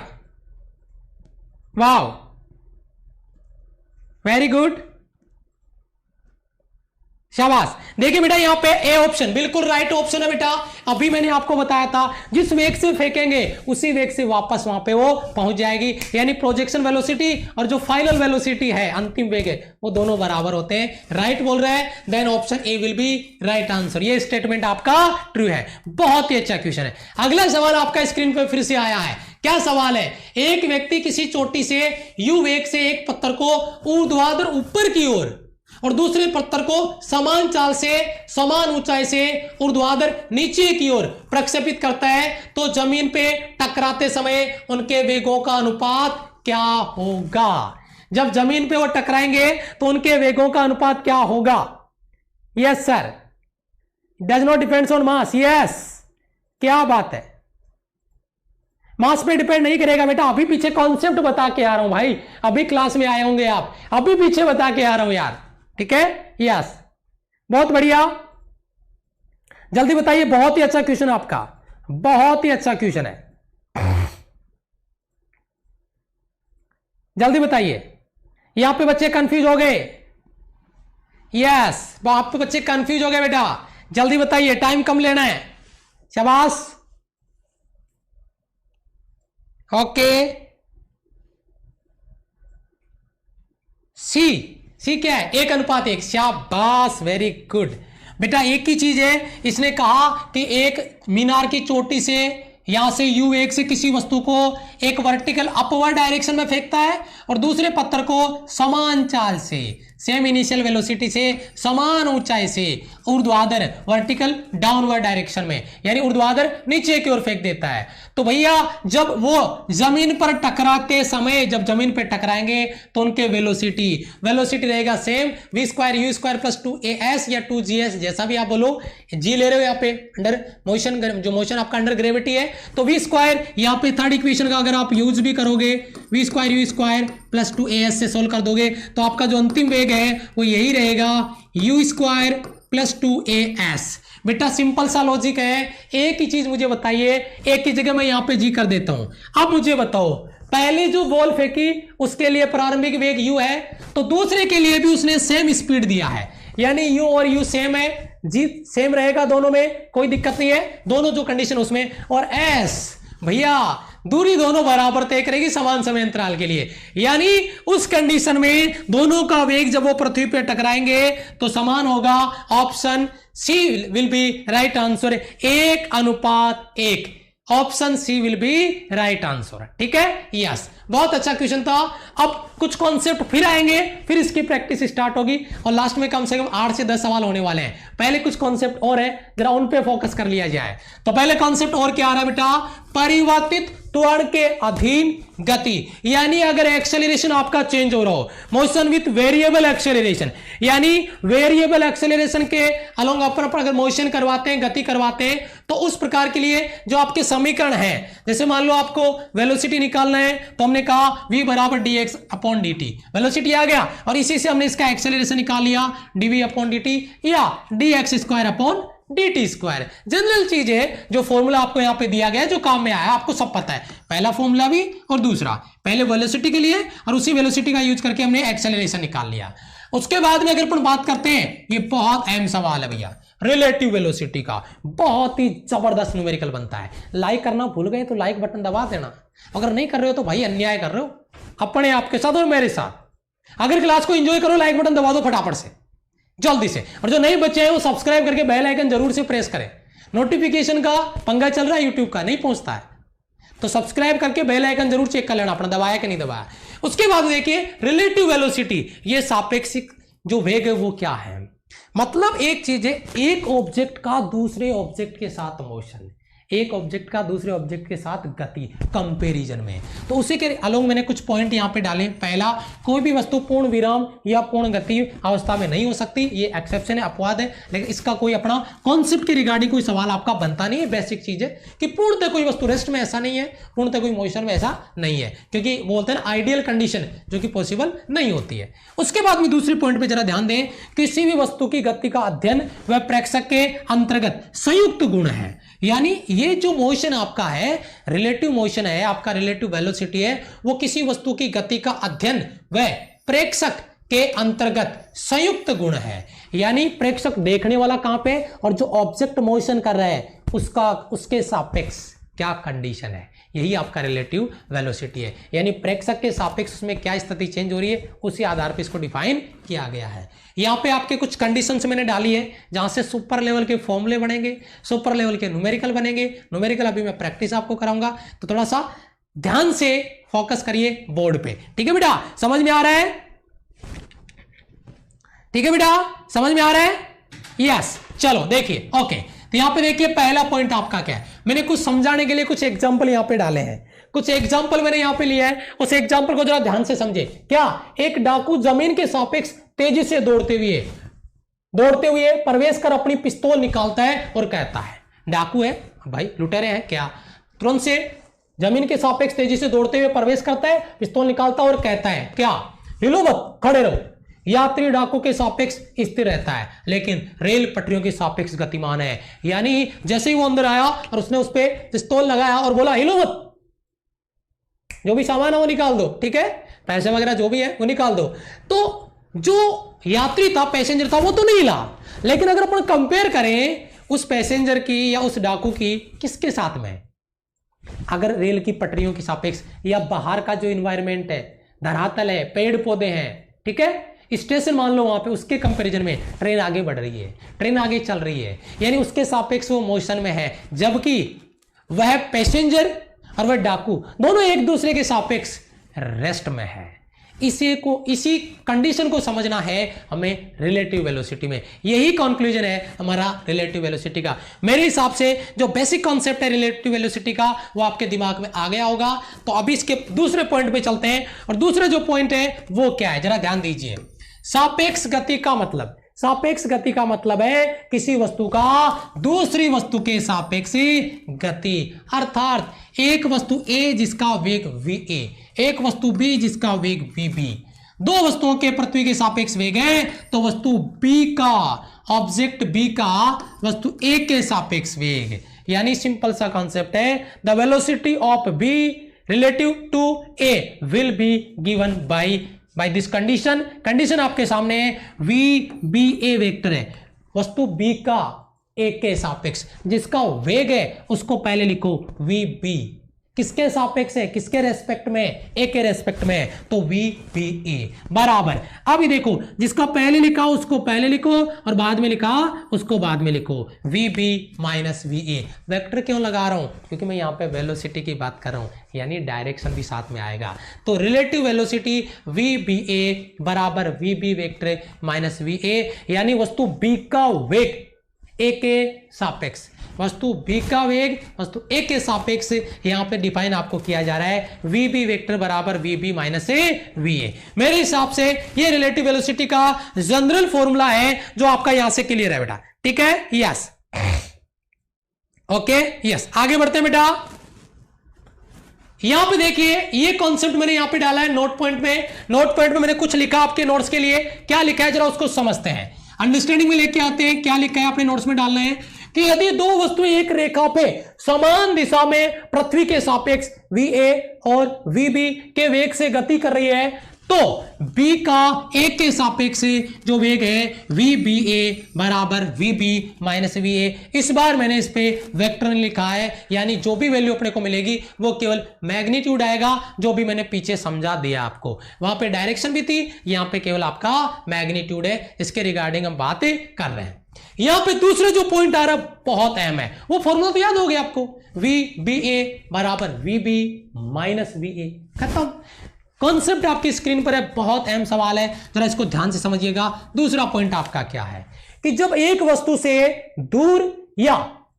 वाओ, वेरी गुड, शाबाश। देखिए बेटा यहां पे ए ऑप्शन बिल्कुल राइट ऑप्शन है बेटा। अभी मैंने आपको बताया था जिस वेग से फेंकेंगे उसी वेग से वापस वहां पे वो पहुंच जाएगी, यानी प्रोजेक्शन वेलोसिटी और जो फाइनल वेलोसिटी है, अंतिम वेग है, वो दोनों बराबर होते हैं। राइट बोल रहे हैं, then option A will be right answer. ये स्टेटमेंट आपका ट्रू है। बहुत ही अच्छा क्वेश्चन है। अगला सवाल आपका स्क्रीन पर फिर से आया है। क्या सवाल है, एक व्यक्ति किसी चोटी से यू वेग से एक पत्थर को ऊर्ध्वाधर ऊपर की ओर और दूसरे पत्थर को समान चाल से समान ऊंचाई से ऊर्ध्वाधर नीचे की ओर प्रक्षेपित करता है तो जमीन पे टकराते समय उनके वेगों का अनुपात क्या होगा। जब जमीन पे वो टकराएंगे तो उनके वेगों का अनुपात क्या होगा। Yes sir, does not depends on mass. Yes, क्या बात है, मास पे डिपेंड नहीं करेगा बेटा। अभी पीछे कॉन्सेप्ट बता के आ रहा हूं भाई, अभी क्लास में आए होंगे आप, अभी पीछे बता के आ रहा हूं यार, ठीक है। यस, बहुत बढ़िया, जल्दी बताइए। बहुत ही अच्छा क्वेश्चन आपका, बहुत ही अच्छा क्वेश्चन है, जल्दी बताइए। यहां पे बच्चे कंफ्यूज हो गए। यस, आप पे बच्चे कंफ्यूज हो गए बेटा, जल्दी बताइए, टाइम कम लेना है, शाबाश। ओके, सी क्या है, 1:1, शाबाश, वेरी गुड बेटा। एक ही चीज है, इसने कहा कि एक मीनार की चोटी से यहां से यू एक से किसी वस्तु को एक वर्टिकल अपवर्ड डायरेक्शन में फेंकता है और दूसरे पत्थर को समान चाल से, सेम इनिशियल वेलोसिटी से, समान ऊंचाई से ऊर्ध्वाधर वर्टिकल डाउनवर्ड डायरेक्शन में, यानी ऊर्ध्वाधर नीचे की ओर फेंक देता है। तो भैया जब वो जमीन पर टकराते समय, जब जमीन पर टकराएंगे तो उनके वेलोसिटी रहेगा सेम, v²u² + 2as या 2gs, जैसा भी आप बोलो, जी ले रहे हो यहाँ पे अंडर मोशन, जो मोशन आपका अंडर ग्रेविटी है, तो v² यहाँ पे थर्ड इक्वेशन का अगर आप यूज भी करोगे, v²u² + 2as से सोल्व कर दोगे तो आपका जो अंतिम वेग है वो यही रहेगा, u² + 2as। बेटा सिंपल सा लॉजिक है। एक ही चीज मुझे बताइए, एक ही जगह मैं यहां पे जी कर देता हूं। अब मुझे बताओ, पहले जो बॉल फेंकी उसके लिए प्रारंभिक वेग u है, तो दूसरे के लिए भी उसने सेम स्पीड दिया है, यानी u और u सेम है, जी सेम रहेगा दोनों में, कोई दिक्कत नहीं है, दोनों जो कंडीशन उसमें। और s भैया दूरी दोनों बराबर तय करेगी समान समय अंतराल के लिए, यानी उस कंडीशन में दोनों का वेग जब वो पृथ्वी पे टकराएंगे तो समान होगा। Option C will be right answer, 1:1, option C will be right answer, ठीक है। यस, बहुत अच्छा क्वेश्चन था। अब कुछ कॉन्सेप्ट फिर आएंगे, फिर इसकी प्रैक्टिस स्टार्ट होगी और लास्ट में कम से कम 8 से 10 सवाल होने वाले हैं। पहले कुछ कॉन्सेप्ट और है, जरा उन पे फोकस कर लिया जाए। तो पहले कॉन्सेप्ट और क्या आ रहा है बेटा, परिवर्तित त्वरण के अधीन गति, यानी अगर एक्सेलरेशन आपका चेंज हो रहा हो, मोशन विथ वेरिएबल एक्सेलरेशन, यानी वेरिएबल एक्सेलरेशन के अलोंग अपर अगर मोशन करवाते हैं, गति करवाते हैं, तो उस प्रकार के लिए जो आपके समीकरण है, जैसे मान लो आपको वेलोसिटी निकालना है तो हमने कहा v बराबर dx अपॉन dt, वेलोसिटी आ गया और इसी से हमने इसका एक्सेलरेशन निकाल लिया dv अपॉन dt या dx square upon dt square. General चीज है, जो फॉर्मूला आपको यहां पे दिया गया है, जो काम में आया आपको सब पता है, पहला फॉर्मूला भी और दूसरा, पहले वेलोसिटी के लिए और उसी वेलोसिटी का यूज करके हमने एक्सेलरेशन निकाल लिया। उसके बाद में अगर अपन बात करते हैं, ये बहुत अहम सवाल है भैया, रिलेटिव वेलोसिटी का बहुत ही जबरदस्त न्यूमेरिकल बनता है। लाइक करना भूल गए तो लाइक बटन दबा देना, अगर नहीं कर रहे हो तो भाई अन्याय कर रहे हो अपने आपके साथ और मेरे साथ। अगर क्लास को एंजॉय करो, लाइक बटन दबा दो फटाफट से, जल्दी से, और जो नहीं बच्चे हैं वो सब्सक्राइब करके बेल आइकन जरूर से प्रेस करें। नोटिफिकेशन का पंगा चल रहा है, यूट्यूब का नहीं पहुंचता है, तो सब्सक्राइब करके बेल आइकन जरूर चेक कर लेना अपना दबाया कि नहीं दबाया। उसके बाद देखिए रिलेटिव वेलोसिटी, ये सापेक्षिक जो वेग है वो क्या है, मतलब एक चीज है, एक ऑब्जेक्ट का दूसरे ऑब्जेक्ट के साथ मोशन, एक ऑब्जेक्ट का दूसरे ऑब्जेक्ट के साथ गति कंपैरिजन में। तो उसी के अलोंग मैंने कुछ पॉइंट यहां पे डाले। पहला, कोई भी वस्तु पूर्ण विराम या पूर्ण गति अवस्था में नहीं हो सकती, ये एक्सेप्शन है, अपवाद है, लेकिन इसका कोई अपना कॉन्सेप्ट के रिगार्डिंग कोई सवाल आपका बनता नहीं है। बेसिक चीज है कि पूर्णतः कोई वस्तु रेस्ट में ऐसा नहीं है, पूर्णतः कोई मोशन में ऐसा नहीं है, क्योंकि बोलते हैं आइडियल कंडीशन जो कि पॉसिबल नहीं होती है। उसके बाद में दूसरे पॉइंट पे जरा ध्यान दें, किसी भी वस्तु की गति का अध्ययन वह प्रेक्षक के अंतर्गत संयुक्त गुण है, यानी ये जो मोशन आपका है, रिलेटिव मोशन है आपका, रिलेटिव वेलोसिटी है, वो किसी वस्तु की गति का अध्ययन वह प्रेक्षक के अंतर्गत संयुक्त गुण है, यानी प्रेक्षक देखने वाला कहां पे और जो ऑब्जेक्ट मोशन कर रहा है उसका उसके सापेक्ष क्या कंडीशन है, यही आपका रिलेटिव वेलोसिटी है। यानी प्रेक्षक के सापेक्ष उसमें क्या स्थिति चेंज हो रही है, उसी आधार पर इसको डिफाइन किया गया है। यहां पे आपके कुछ कंडीशंस मैंने डाली है, जहां से सुपर लेवल के फॉर्मूले बनेंगे, सुपर लेवल के न्यूमेरिकल बनेंगे। न्यूमेरिकल अभी मैं प्रैक्टिस आपको कराऊंगा, तो थोड़ा सा ध्यान से फोकस करिए बोर्ड पे, ठीक है बेटा, समझ में आ रहा है, ठीक है बेटा, समझ में आ रहा है, यस। चलो देखिए, ओके, तो यहां पे देखिए पहला पॉइंट आपका क्या है, मैंने कुछ समझाने के लिए कुछ एग्जाम्पल यहां पे डाले हैं, कुछ एग्जाम्पल मैंने यहां पे लिया है, उस एग्जाम्पल को जरा ध्यान से समझे। क्या, एक डाकू जमीन के सापेक्ष तेजी से दौड़ते हुए प्रवेश कर अपनी पिस्तौल निकालता है और कहता है, डाकू है भाई, लुटेरे हैं क्या, तुरंत से जमीन के सापेक्ष तेजी से दौड़ते हुए प्रवेश करता है, पिस्तौल निकालता है और कहता है क्या, हिलो मत, खड़े रहो। यात्री डाकू के सापेक्ष स्थिर रहता है, लेकिन रेल पटरियों के सापेक्ष गतिमान है, यानी जैसे ही वो अंदर आया और उसने उस पर पिस्तौल लगाया और बोला हिलो मत, जो भी सामान है वो निकाल दो, ठीक है, पैसे वगैरह जो भी है वो निकाल दो, तो जो यात्री था, पैसेंजर था, वो तो नहीं हिला। लेकिन अगर अपन कंपेयर करें उस पैसेंजर की या उस डाकू की किसके साथ में, अगर रेल की पटरियों के सापेक्ष या बाहर का जो इन्वायरमेंट है, धरातल है, पेड़ पौधे हैं, ठीक है, स्टेशन मान लो, वहां पे उसके कंपैरिजन में ट्रेन आगे बढ़ रही है, ट्रेन आगे चल रही है, यानी उसके सापेक्ष वो मोशन में है, जबकि वह पैसेंजर और वह डाकू दोनों एक दूसरे के सापेक्ष रेस्ट में है। इसी कंडीशन को समझना है हमें रिलेटिव वेलोसिटी में, यही कंक्लूजन है हमारा रिलेटिव वेलोसिटी का। मेरे हिसाब से जो बेसिक कॉन्सेप्ट है रिलेटिव वेलोसिटी का वो आपके दिमाग में आ गया होगा। तो अभी इसके दूसरे पॉइंट पे चलते हैं, और दूसरा जो पॉइंट है वो क्या है, जरा ध्यान दीजिए। सापेक्ष गति का मतलब, सापेक्ष गति का मतलब है किसी वस्तु का दूसरी वस्तु के सापेक्ष गति, अर्थात एक वस्तु A जिसका वेग VA, एक वस्तु B जिसका वेग VB, दो वस्तुओं के पृथ्वी के सापेक्ष वेग है, तो वस्तु B का, ऑब्जेक्ट B का वस्तु A के सापेक्ष वेग, यानी सिंपल सा कॉन्सेप्ट है, the velocity of B relative to A will be given by this condition. Condition आपके सामने है, VBA वेक्टर है, वस्तु B का A के सापेक्ष जिसका वेग है उसको पहले लिखो VB, किसके सापेक्ष है, किसके रेस्पेक्ट में, ए के रेस्पेक्ट में, तो वी बी ए बराबर। अब ये देखो, जिसका पहले लिखा उसको पहले लिखो और बाद में लिखा उसको बाद में लिखो, V B minus V A. Vector क्यों लगा रहा हूं, क्योंकि मैं यहां पे वेलोसिटी की बात कर रहा हूं, यानी डायरेक्शन भी साथ में आएगा। तो relative velocity V B A बराबर V B vector minus V A, यानी वस्तु बी का वेग ए के सापेक्ष, वस्तु बी का वेग वस्तु ए के सापेक्ष यहां पे डिफाइन आपको किया जा रहा है, वी बी वेक्टर बराबर V B minus A V A. मेरे हिसाब से ये रिलेटिव वेलोसिटी का जनरल फॉर्मूला है जो आपका यहां से क्लियर है बेटा, ठीक है, यस ओके यस। आगे बढ़ते हैं बेटा, यहां पे देखिए ये कॉन्सेप्ट मैंने यहां पे डाला है नोट पॉइंट में। नोट पॉइंट में मैंने कुछ लिखा आपके नोट्स के लिए, क्या लिखा है जरा उसको समझते हैं, अंडरस्टैंडिंग में लेके आते हैं। क्या लिखा है अपने नोट्स में डालना है कि यदि दो वस्तुएं एक रेखा पे समान दिशा में पृथ्वी के सापेक्ष वी ए और वी बी के वेग से गति कर रही है, तो b का a के सापेक्ष जो वेग है वी बी ए बराबर V B minus V A. इस बार मैंने इस पे वेक्टर लिखा है, यानी जो भी वैल्यू अपने को मिलेगी वो केवल मैग्नीट्यूड आएगा, जो भी मैंने पीछे समझा दिया आपको। वहां पे डायरेक्शन भी थी, यहां पे केवल आपका मैग्नीट्यूड है, इसके रिगार्डिंग हम बातें कर रहे हैं। यहां पे दूसरा जो पॉइंट आ रहा है बहुत अहम है, वो फॉर्मूला तो याद हो गया आपको, वी बी ए बराबर V B minus V A, खत्म। कॉन्सेप्ट आपकी स्क्रीन पर है, बहुत अहम सवाल है, जरा इसको ध्यान से समझिएगा। दूसरा पॉइंट आपका क्या है कि जब एक वस्तु से दूर या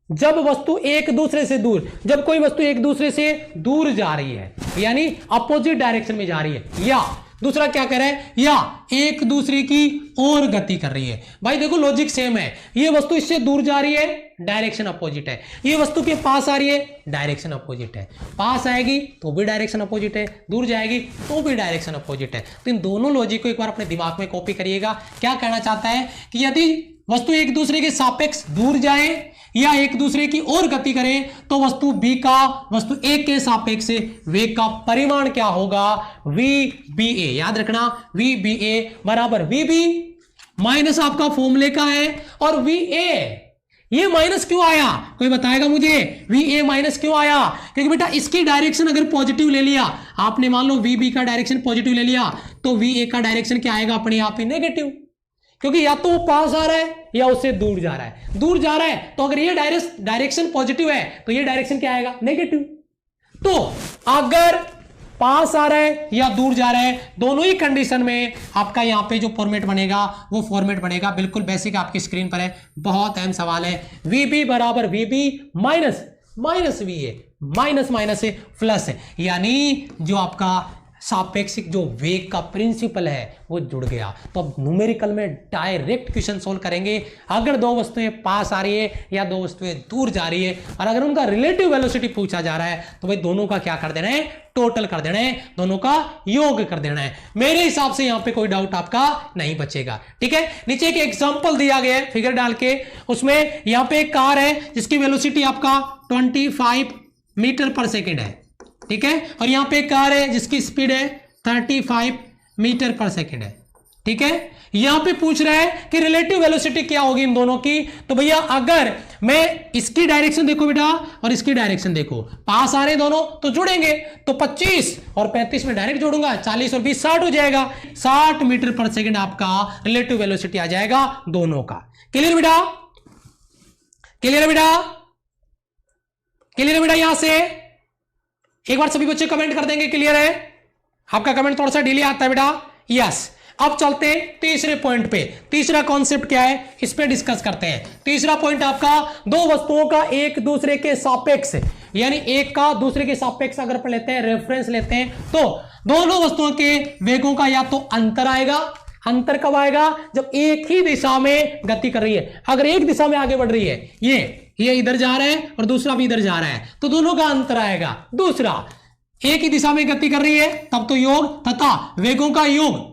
जब वस्तु एक दूसरे से दूर, जब कोई वस्तु एक दूसरे से दूर जा रही है, यानी अपोजिट डायरेक्शन में जा रही है, या दूसरा क्या कह रहा है, या एक दूसरे की ओर गति कर रही है। भाई देखो लॉजिक सेम है, ये वस्तु इससे दूर जा रही है, डायरेक्शन अपोजिट है, ये वस्तु के पास आ रही है, डायरेक्शन अपोजिट है। पास आएगी तो भी डायरेक्शन अपोजिट है, दूर जाएगी तो भी डायरेक्शन अपोजिट है। तो इन दोनों लॉजिक को एक बार अपने दिमाग में कॉपी करिएगा। क्या कहना चाहता है कि यदि वस्तु एक दूसरे के सापेक्ष दूर जाए या एक दूसरे की ओर गति करें, तो वस्तु बी का वस्तु ए के सापेक्ष वेग का परिमाण क्या होगा, वी बी ए। याद रखना, वी बी ए बराबर वी बी माइनस आपका फॉर्मूले का है, और वी ए, ये माइनस क्यों आया, कोई बताएगा मुझे, वी ए माइनस क्यों आया? क्योंकि बेटा इसकी डायरेक्शन अगर पॉजिटिव ले लिया आपने, मान लो वी बी का डायरेक्शन पॉजिटिव ले लिया, तो वी ए का डायरेक्शन क्या आएगा अपने आप ही नेगेटिव, क्योंकि या तो वो पास आ रहा है या उससे दूर जा रहा है। दूर जा रहा है तो अगर ये डायरेक्शन पॉजिटिव है तो ये डायरेक्शन क्या आएगा, नेगेटिव। तो अगर पास आ रहा है या दूर जा रहा है, दोनों ही कंडीशन में आपका यहां पे जो फॉर्मेट बनेगा वो फॉर्मेट बनेगा, बिल्कुल बेसिक आपकी स्क्रीन पर है, बहुत अहम सवाल है। वी बी बराबर V B minus minus V A, minus minus है प्लस है, यानी जो आपका सापेक्षिक जो वेग का प्रिंसिपल है वो जुड़ गया। तो अब न्यूमेरिकल में डायरेक्ट क्वेश्चन सोल्व करेंगे। अगर दो वस्तुएं पास आ रही है या दो वस्तुएं दूर जा रही है और अगर उनका रिलेटिव वेलोसिटी पूछा जा रहा है, तो भाई दोनों का क्या कर देना है, टोटल कर देना है, दोनों का योग कर देना है। मेरे हिसाब से यहां पे कोई डाउट आपका नहीं बचेगा, ठीक है। नीचे एक एग्जांपल दिया गया है फिगर डाल के, उसमें यहां पे एक कार है जिसकी वेलोसिटी आपका 25 मीटर पर सेकेंड है, ठीक है, और यहां पे एक कार है जिसकी स्पीड है 35 मीटर पर सेकेंड है, ठीक है। यहां पे पूछ रहा है कि रिलेटिव वेलोसिटी क्या होगी इन दोनों की। तो भैया अगर मैं इसकी डायरेक्शन देखो बेटा और इसकी डायरेक्शन देखो, पास आ रहे दोनों तो जुड़ेंगे, तो 25 और 35 में डायरेक्ट जोड़ूंगा, 40 और 20 60 हो जाएगा, 60 मीटर पर सेकेंड आपका रिलेटिव वेलोसिटी आ जाएगा दोनों का। क्लियर बेटा, क्लियर है बेटा, क्लियर है बेटा। यहां से एक बार सभी बच्चे कमेंट कर देंगे क्लियर है। आपका कमेंट थोड़ा सा डिले आता है बेटा, यस। अब चलते हैं तीसरे पॉइंट पे। तीसरा कॉन्सेप्ट क्या है इस पे डिस्कस करते हैं। तीसरा पॉइंट आपका दो वस्तुओं का एक दूसरे के सापेक्ष, यानी एक का दूसरे के सापेक्ष अगर अपन लेते हैं, रेफरेंस लेते हैं, तो दोनों वस्तुओं के वेगों का या तो अंतर आएगा। अंतर कब आएगा, जब एक ही दिशा में गति कर रही है। अगर एक दिशा में आगे बढ़ रही है, ये इधर जा रहा है और दूसरा भी इधर जा रहा है, तो दोनों का अंतर आएगा। दूसरा, एक ही दिशा में गति कर रही है तब तो योग तथा वेगों का योग।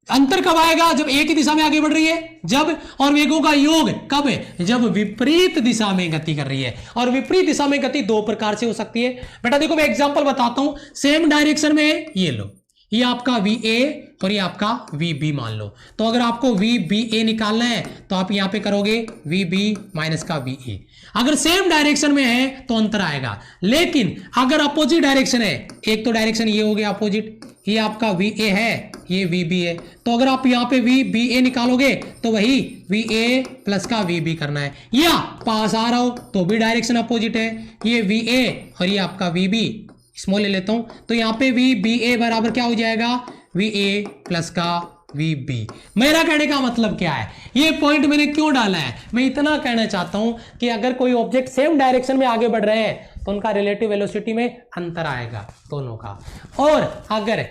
अंतर कब आएगा, जब एक ही दिशा में आगे बढ़ रही है, जब, और वेगों का योग कब है, जब विपरीत दिशा में गति कर रही है। और विपरीत दिशा में गति दो प्रकार से हो सकती है बेटा। देखो मैं एग्जांपल बताता हूं, सेम डायरेक्शन में ये लो, ये आपका वी ए और ये आपका वी बी मान लो। तो अगर आपको वी बी ए निकालना है तो आप यहां पे करोगे वी बी माइनस का वी ए। अगर सेम डायरेक्शन में है तो अंतर आएगा, लेकिन अगर अपोजिट डायरेक्शन है, एक तो डायरेक्शन ये हो गया अपोजिट, ये आपका वी ए है, ये वी बी है, तो अगर आप यहां पे वी बी ए निकालोगे तो वही वी ए प्लस का वी बी करना है, या पास आ रहा हो तो भी डायरेक्शन अपोजिट है, ये वी ए और ये आपका वी बी, स्मॉल ले लेता हूं, तो यहां पे वी बी ए बराबर क्या हो जाएगा, वी ए प्लस का वी बी। मेरा कहने का मतलब क्या है, ये पॉइंट मैंने क्यों डाला है, मैं इतना कहना चाहता हूं कि अगर कोई ऑब्जेक्ट सेम डायरेक्शन में आगे बढ़ रहे हैं तो उनका रिलेटिव वेलोसिटी में अंतर आएगा दोनों का, और अगर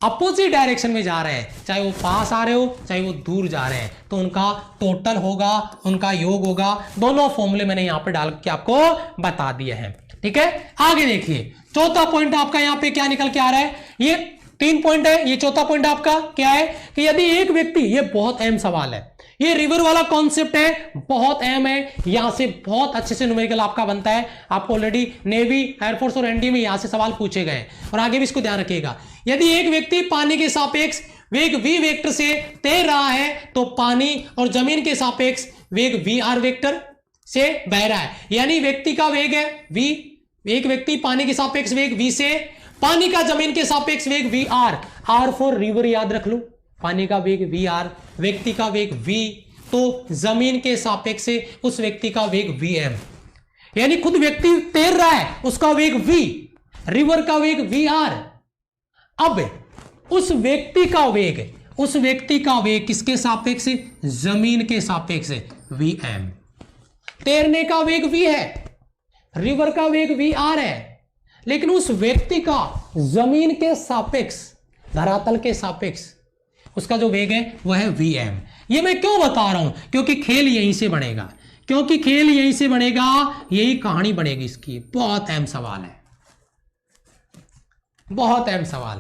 अपोजिट डायरेक्शन में जा रहे हैं, चाहे वो पास आ रहे हो चाहे वो दूर जा रहे हैं, तो उनका टोटल होगा, उनका योग होगा। दोनों फॉर्मूले मैंने यहां पे डाल के आपको बता दिए हैं। ठीक है, आगे देखिए चौथा पॉइंट आपका यहां पे क्या निकल के आ रहा है, ये 3 पॉइंट है, ये चौथा पॉइंट आपका क्या है कि यदि एक व्यक्ति, ये बहुत अहम सवाल है, ये रिवर वाला कॉन्सेप्ट है, बहुत अहम है, यहां से बहुत अच्छे से न्यूमेरिकल आपका बनता है। आपको ऑलरेडी नेवी, एयरफोर्स और एनडीए में यहां से सवाल पूछे गए और आगे भी इसको ध्यान रखिएगा। यदि एक व्यक्ति पानी के सापेक्ष वेग v वेक्टर से तैर रहा है तो पानी और जमीन के सापेक्ष वेग वी आर वेक्टर से बह रहा है, यानी व्यक्ति का वेग है v, एक व्यक्ति पानी के सापेक्ष वेग v से, पानी का जमीन के सापेक्ष वेग V R, R for river याद रख लो, पानी का वेग वी आर, व्यक्ति का वेग v, तो जमीन के सापेक्ष से उस व्यक्ति का वेग वी एम, यानी खुद व्यक्ति तैर रहा है उसका वेग v, रिवर का वेग वी आर। अब उस व्यक्ति का वेग किसके सापेक्ष, जमीन के सापेक्ष वी एम, तैरने का वेग v है, रिवर का वेग वी आर है, लेकिन उस व्यक्ति का जमीन के सापेक्ष, धरातल के सापेक्ष उसका जो वेग है वह है वी एम। ये मैं क्यों बता रहा हूं, क्योंकि खेल यहीं से बनेगा, यही कहानी बनेगी इसकी। बहुत अहम सवाल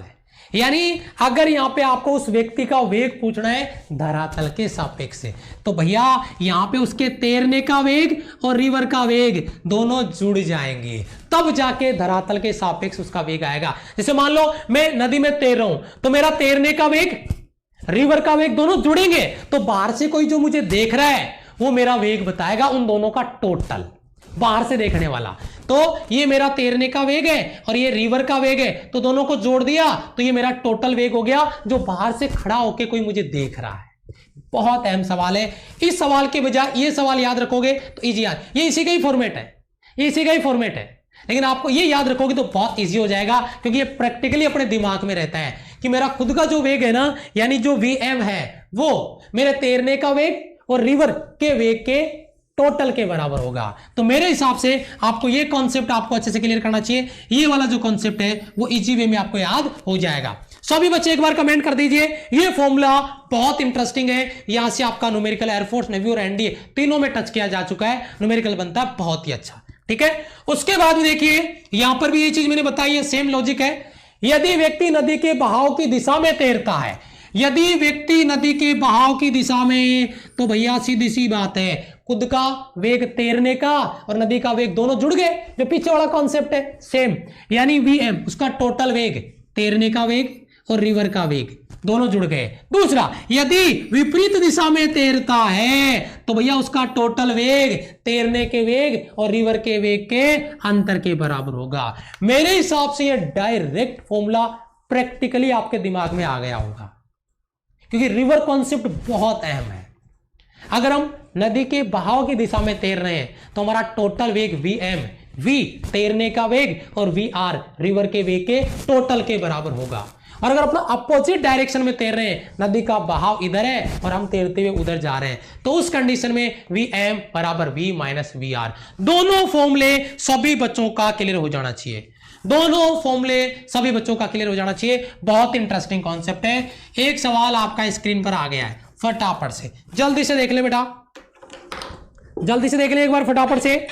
है, यानी अगर यहां पे आपको उस व्यक्ति का वेग पूछना है धरातल के सापेक्ष से, तो भैया यहां पे उसके तैरने का वेग और रिवर का वेग दोनों जुड़ जाएंगे, तब जाके धरातल के सापेक्ष उसका वेग आएगा। जैसे मान लो मैं नदी में तैर रहा हूं तो मेरा तैरने का वेग, रिवर का वेग दोनों जुड़ेंगे, तो बाहर से कोई जो मुझे देख रहा है वो मेरा वेग बताएगा, उन दोनों का टोटल, बाहर से देखने वाला। तो ये मेरा तैरने का वेग है और ये रिवर का वेग है, तो दोनों को जोड़ दिया तो ये मेरा टोटल वेग हो गया, जो बाहर से खड़ा होके कोई मुझे देख रहा है। बहुत अहम सवाल है, इस सवाल के बजाय ये सवाल याद रखोगे तो इजी याद, ये इसी का ही फॉर्मेट है, लेकिन आपको ये याद रखोगे तो बहुत इजी हो जाएगा, क्योंकि ये प्रैक्टिकली अपने दिमाग में रहता है कि मेरा खुद का जो वेग है ना, यानी जो वी एम है वो मेरे तैरने का वेग और रिवर के वेग के टोटल के बराबर होगा। तो मेरे हिसाब से आपको ये कॉन्सेप्ट आपको अच्छे से क्लियर करना चाहिए, ये वाला जो कॉन्सेप्ट है वो इजी वे में आपको याद हो जाएगा। सभी बच्चे एक बार कमेंट कर दीजिए, ये फॉर्मूला बहुत इंटरेस्टिंग है, यहां से आपका न्यूमेरिकल एयरफोर्स, नेवी और एनडीए तीनों में टच किया जा चुका है, न्यूमेरिकल बनता है बहुत ही अच्छा। ठीक है, उसके बाद देखिए यहां पर भी ये चीज मैंने बताई है, सेम लॉजिक है। यदि व्यक्ति नदी के बहाव की दिशा में तैरता है, यदि व्यक्ति नदी के बहाव की दिशा में, तो भैया सीधी सी बात है, खुद का वेग तैरने का और नदी का वेग दोनों जुड़ गए, जो पीछे वाला कॉन्सेप्ट है सेम, यानी वी एम उसका टोटल वेग, तैरने का वेग और रिवर का वेग दोनों जुड़ गए। दूसरा, यदि विपरीत दिशा में तैरता है तो भैया उसका टोटल वेग तैरने के वेग और रिवर के वेग के अंतर के बराबर होगा। मेरे हिसाब से यह डायरेक्ट फॉर्मूला प्रैक्टिकली आपके दिमाग में आ गया होगा, क्योंकि रिवर कॉन्सेप्ट बहुत अहम है। अगर हम नदी के बहाव की दिशा में तैर रहे हैं तो हमारा टोटल वेग वी एम, वी तैरने का वेग और वी आर रिवर के वेग के टोटल के बराबर होगा। और अगर अपना अपोजिट डायरेक्शन में तैर रहे हैं, नदी का बहाव इधर है और हम तैरते हुए उधर जा रहे हैं, तो उस कंडीशन में वी एम बराबर वी माइनस वी आर। दोनों फॉर्मूले सभी बच्चों का क्लियर हो जाना चाहिए, दोनों फॉर्मूले सभी बच्चों का क्लियर हो जाना चाहिए। बहुत इंटरेस्टिंग कॉन्सेप्ट है। एक सवाल आपका स्क्रीन पर आ गया है, फटाफट से जल्दी से देख ले बेटा, जल्दी से देख ले एक बार फटाफट से।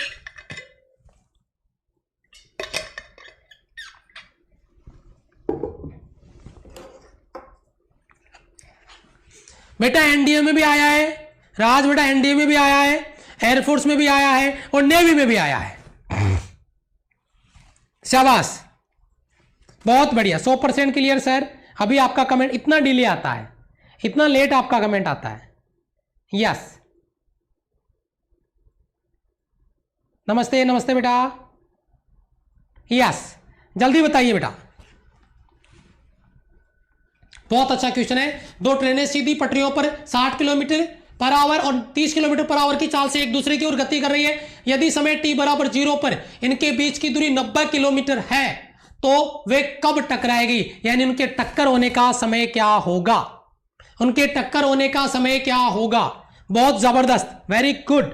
बेटा एनडीए में भी आया है, राज बेटा एनडीए में भी आया है, एयरफोर्स में भी आया है और नेवी में भी आया है। शाबाश, बहुत बढ़िया, 100% क्लियर सर। अभी आपका कमेंट इतना डिले आता है, इतना लेट आपका कमेंट आता है। यस, नमस्ते नमस्ते बेटा। यस, जल्दी बताइए बेटा। बहुत अच्छा क्वेश्चन है। दो ट्रेनें सीधी पटरियों पर 60 किलोमीटर पर आवर और 30 किलोमीटर पर आवर की चाल से एक दूसरे की ओर गति कर रही है। यदि समय t बराबर 0 पर इनके बीच की दूरी 90 किलोमीटर है तो वे कब टकराएगी, यानी उनके टक्कर होने का समय क्या होगा, उनके टक्कर होने का समय क्या होगा। बहुत जबरदस्त, वेरी गुड।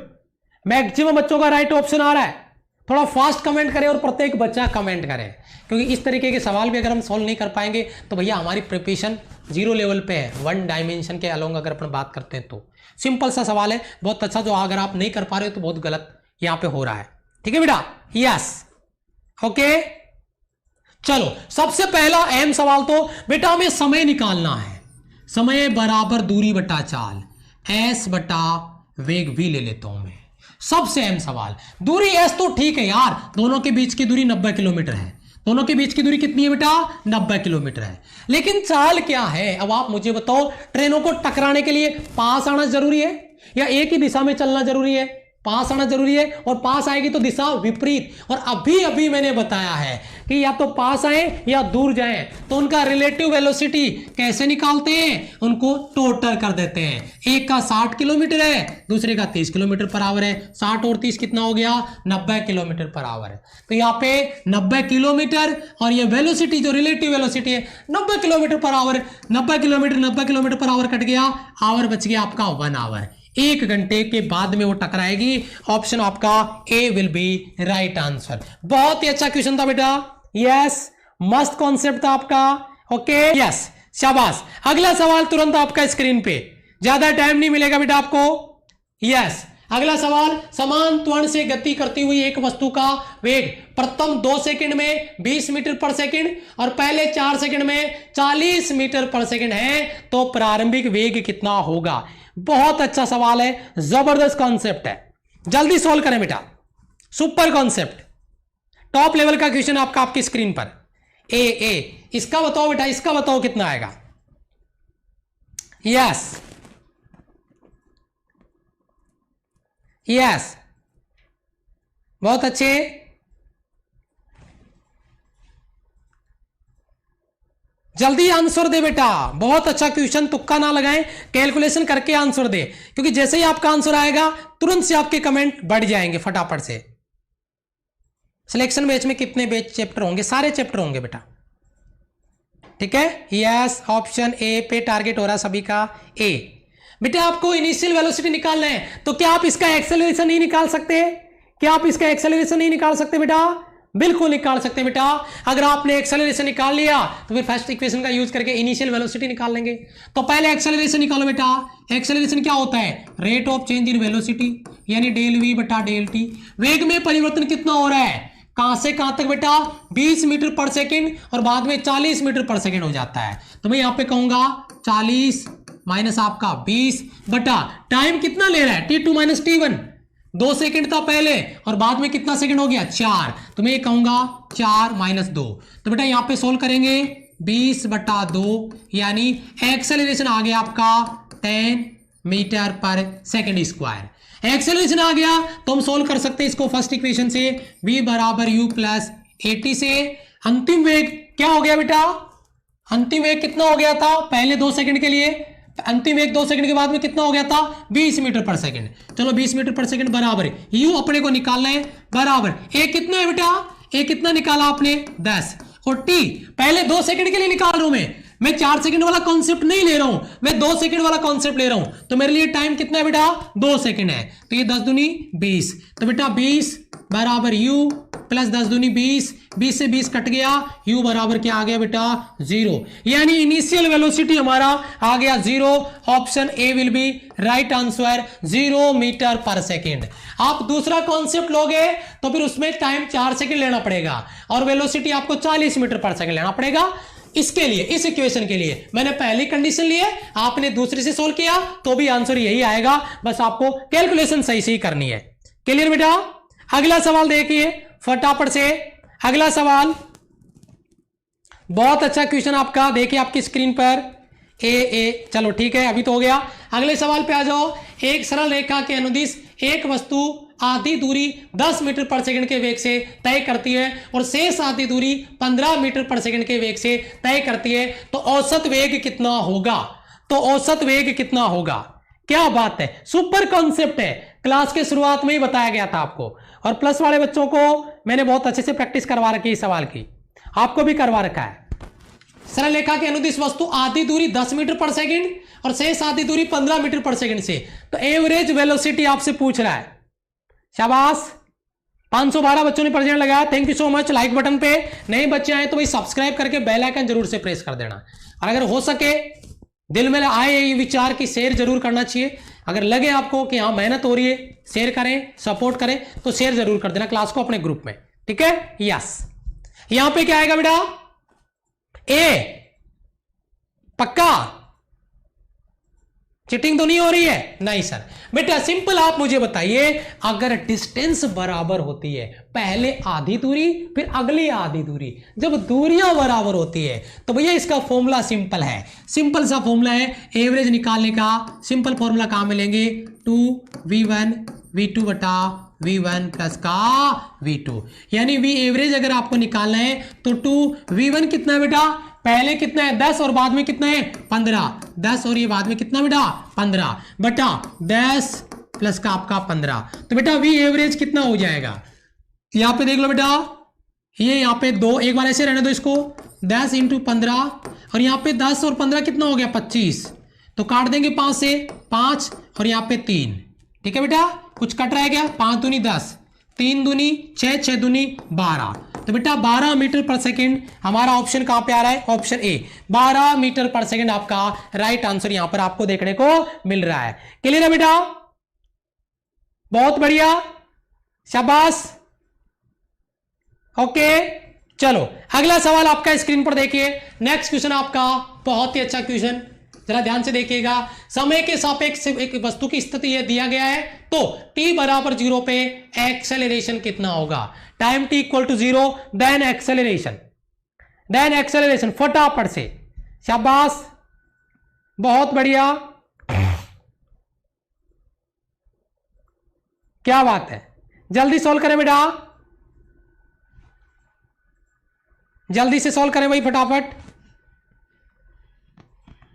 मैक्सिमम बच्चों का राइट ऑप्शन आ रहा है। थोड़ा फास्ट कमेंट करें और प्रत्येक बच्चा कमेंट करे, क्योंकि इस तरीके के सवाल भी अगर हम सॉल्व नहीं कर पाएंगे तो भैया हमारी प्रिपरेशन 0 लेवल पे है। 1 डायमेंशन के अलोंग अगर अपन बात करते हैं तो सिंपल सा सवाल है, बहुत अच्छा। जो अगर आप नहीं कर पा रहे हो तो बहुत गलत यहां पे हो रहा है। ठीक है बेटा, यस, ओके। चलो, सबसे पहला अहम सवाल तो बेटा हमें समय निकालना है। समय बराबर दूरी बटा चाल, एस बटा वेग भी ले लेता हूं मैं। सबसे अहम सवाल, दूरी एस तो ठीक है यार, दोनों के बीच की दूरी 90 किलोमीटर है। दोनों के बीच की दूरी कितनी है बेटा? 90 किलोमीटर है। लेकिन चाल क्या है? अब आप मुझे बताओ, ट्रेनों को टकराने के लिए पास आना जरूरी है या एक ही दिशा में चलना जरूरी है? पास आना जरूरी है, और पास आएगी तो दिशा विपरीत। और अभी अभी मैंने बताया है कि या तो पास आए या दूर जाएं, तो उनका रिलेटिव वेलोसिटी कैसे निकालते हैं? उनको टोटल कर देते हैं। एक का 60 किलोमीटर है, दूसरे का 30 किलोमीटर पर आवर है। 60 और 30 कितना हो गया? 90 किलोमीटर पर आवर है। तो यहाँ पे 90 किलोमीटर और ये वेलोसिटी जो रिलेटिव वेलोसिटी है 90 kilometre per hour, 90 kilometre per hour cut गया, आवर बच गया आपका 1 आवर। 1 घंटे के बाद में वो टकराएगी। ऑप्शन आपका ए विल बी राइट आंसर। बहुत ही अच्छा क्वेश्चन था बेटा। यस, मस्त कॉन्सेप्ट था आपका। ओके, यस, शाबाश। अगला सवाल तुरंत आपका स्क्रीन पे, ज्यादा टाइम नहीं मिलेगा बेटा आपको। यस, अगला सवाल, समान त्वरण से गति करती हुई एक वस्तु का वेग प्रथम 2 सेकंड में 20 मीटर पर सेकंड और पहले 4 सेकंड में 40 मीटर पर सेकंड है, तो प्रारंभिक वेग कितना होगा? बहुत अच्छा सवाल है, जबरदस्त कॉन्सेप्ट है। जल्दी सॉल्व करें बेटा, सुपर कॉन्सेप्ट, टॉप लेवल का क्वेश्चन आपका आपकी स्क्रीन पर। ए इसका बताओ बेटा, इसका बताओ कितना आएगा? यस यस, बहुत अच्छे। जल्दी आंसर दे बेटा, बहुत अच्छा क्वेश्चन, तुक्का ना लगाएं, कैलकुलेशन करके आंसर दे, क्योंकि जैसे ही आपका आंसर आएगा तुरंत से आपके कमेंट बढ़ जाएंगे फटाफट से। सिलेक्शन बैच में कितने बैच चैप्टर होंगे? सारे चैप्टर होंगे बेटा। ठीक है, यस, ऑप्शन ए पे टारगेट हो रहा है सभी का। ए बेटा, आपको इनिशियल वेलोसिटी निकालना है, तो क्या आप इसका एक्सेलरेशन नहीं निकाल सकते? क्या आप इसका एक्सेलरेशन नहीं निकाल सकते बेटा? बिल्कुल निकाल सकते हैं बेटा। अगर आपने एक्सेलरेशन निकाल लिया तो फिर फर्स्ट इक्वेशन का यूज करके इनिशियल वेलोसिटी निकाल लेंगे। तो पहले एक्सेलरेशन निकालो बेटा। एक्सेलरेशन क्या होता है? Rate of change in velocity, यानी डेल वी बटा डेल टी। वेग में परिवर्तन कितना हो रहा है? कहां से कहां तक बेटा? 20 मीटर पर सेकेंड और बाद में 40 मीटर पर सेकेंड हो जाता है। तो मैं यहां पे कहूंगा 40 माइनस आपका 20 बटा टाइम कितना ले रहा है? T2 माइनस T1, 2 सेकंड था पहले और बाद में कितना सेकंड हो गया? 4। तो मैं ये कहूंगा 4 माइनस 2। तो बेटा यहां पे सोल्व करेंगे 20 बटा 2, यानी एक्सेलरेशन आ गया आपका 10 मीटर पर सेकेंड स्क्वायर। एक्सेलरेशन आ गया तो हम सोल्व कर सकते हैं इसको फर्स्ट इक्वेशन से, v बराबर u प्लस 80 से। अंतिम वेग क्या हो गया बेटा? अंतिम वेग कितना हो गया था पहले 2 सेकंड के लिए? अंतिम वेग 2 सेकंड के बाद में कितना हो गया था? 20 मीटर पर सेकंड। चलो 20 मीटर पर सेकंड बराबर u अपने को निकालना है, बराबर a कितना है बेटा? a कितना निकाला आपने? 10। और t पहले 2 सेकंड के लिए निकाल रहा हूं मैं 4 सेकंड वाला कॉन्सेप्ट नहीं ले रहा हूं, मैं 2 सेकंड वाला कॉन्सेप्ट ले रहा हूं। तो मेरे लिए टाइम कितना है बेटा? 2 सेकंड है। तो ये 10 दूनी 20। तो बेटा 20 बराबर u प्लस 10 दूनी 20, 20 से 20 कट गया, u बराबर क्या आ गया बेटा? 0। यानी इनिशियल वेलोसिटी हमारा आ गया 0। Option A will be right answer, 0 metre पर सेकेंड। आप दूसरा कॉन्सेप्ट लोगे तो फिर उसमें टाइम 4 सेकंड लेना पड़ेगा और वेलोसिटी आपको 40 मीटर पर सेकंड लेना पड़ेगा। इसके लिए, इस इक्वेशन के लिए मैंने पहली कंडीशन ली है, आपने दूसरी से सोल्व किया तो भी आंसर यही आएगा, बस आपको कैलकुलेशन सही से ही करनी है। क्लियर बेटा? अगला सवाल देखिए फटाफट से। अगला सवाल बहुत अच्छा क्वेश्चन आपका, देखिए आपकी स्क्रीन पर ए। चलो ठीक है, अभी तो हो गया। अगले सवाल पे आ जाओ। एक सरल रेखा के अनुदिश एक वस्तु आधी दूरी 10 मीटर पर सेकंड के वेग से तय करती है और शेष आधी दूरी 15 मीटर पर सेकंड के वेग से तय करती है, तो औसत वेग कितना होगा? तो औसत वेग कितना होगा? क्या बात है, सुपर कॉन्सेप्ट है, क्लास के शुरुआत में ही बताया गया था आपको। और प्लस वाले बच्चों को मैंने बहुत अच्छे से प्रैक्टिस करवा रखी है इस सवाल की, आपको भी करवा रखा है। सरल रेखा के अनुदिश वस्तु आधी दूरी 10 मीटर पर सेकंड और शेष आधी दूरी 15 मीटर पर सेकंड से, तो एवरेज वेलोसिटी आपसे पूछ रहा है। शाबाश, 512 बच्चों ने प्रेजेंट लगाया, thank you so much. Like button पे नए बच्चे आए तो भाई सब्सक्राइब करके बेल आइकन जरूर से प्रेस कर देना। और अगर हो सके दिल में आए ये विचार की शेयर जरूर करना चाहिए। अगर लगे आपको कि हाँ मेहनत हो रही है, शेयर करें, सपोर्ट करें, तो शेयर जरूर कर देना क्लास को अपने ग्रुप में, ठीक है। यस, यहां पे क्या आएगा बेटा? ए। पक्का? चीटिंग तो नहीं हो रही है? नहीं सर। बेटा सिंपल आप मुझे बताइए, अगर डिस्टेंस बराबर होती है, पहले आधी दूरी फिर अगली आधी दूरी, जब दूरियां बराबर होती है तो भैया इसका फॉर्मूला सिंपल है, सिंपल सा फॉर्मूला है एवरेज निकालने का। सिंपल फॉर्मूला कहां मिलेंगे? 2v1 v2 बटा v1 प्लस का v2, यानी v एवरेज अगर आपको निकालना है तो 2v1 कितना है बेटा? पहले कितना है? 10 और बाद में कितना है? 15। 10 और ये बाद में कितना बेटा? 15 बटा 10 प्लस का आपका 15। तो बेटा वी एवरेज कितना हो जाएगा? यहां पे देख लो बेटा, ये यहां पे 2, एक बार ऐसे रहने दो इसको, 10 इंटू 15 और यहां पे 10 और 15 कितना हो गया? 25। तो काट देंगे 5 से, 5 और यहां पे 3, ठीक है बेटा। कुछ कट रहा है क्या? 5 दूनी 10, 3 दूनी 6, 6 दूनी 12। तो बेटा 12 मीटर पर सेकंड हमारा ऑप्शन कहां पे आ रहा है? ऑप्शन ए, 12 मीटर पर सेकंड आपका राइट आंसर यहां पर आपको देखने को मिल रहा है। क्लियर है बेटा? बहुत बढ़िया, शाबाश। ओके, चलो अगला सवाल आपका स्क्रीन पर देखिए। नेक्स्ट क्वेश्चन आपका बहुत ही अच्छा क्वेश्चन, जरा ध्यान से देखिएगा। समय के सापेक्ष एक वस्तु की स्थिति यह दिया गया है, तो t बराबर 0 पे एक्सेलरेशन कितना होगा? Time t equal to 0, then acceleration फटाफट से, शाबाश, बहुत बढ़िया, क्या बात है। जल्दी सॉल्व करें बेटा, जल्दी से सॉल्व करें भाई फटाफट।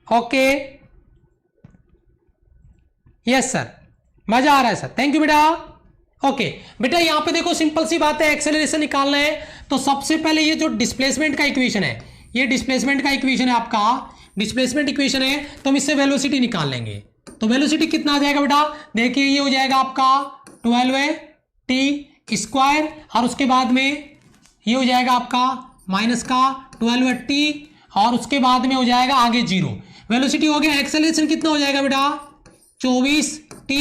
ओके, यस सर, मजा आ रहा है सर, थैंक यू बेटा। ओके बेटा, यहां पे देखो सिंपल सी बात है, एक्सेलरेशन निकालना है तो सबसे पहले ये जो डिस्प्लेसमेंट का इक्वेशन है, ये डिस्प्लेसमेंट का इक्वेशन है आपका, डिस्प्लेसमेंट इक्वेशन है, तो हम इससे वेलोसिटी निकाल लेंगे। तो वेलोसिटी कितना आ जाएगा बेटा? देखिए ये हो जाएगा आपका 12t² और उसके बाद में ये हो जाएगा आपका माइनस का 12t और उसके बाद में हो जाएगा आगे 0। वेलोसिटी हो गया। एक्सेलरेशन कितना हो जाएगा बेटा? 24t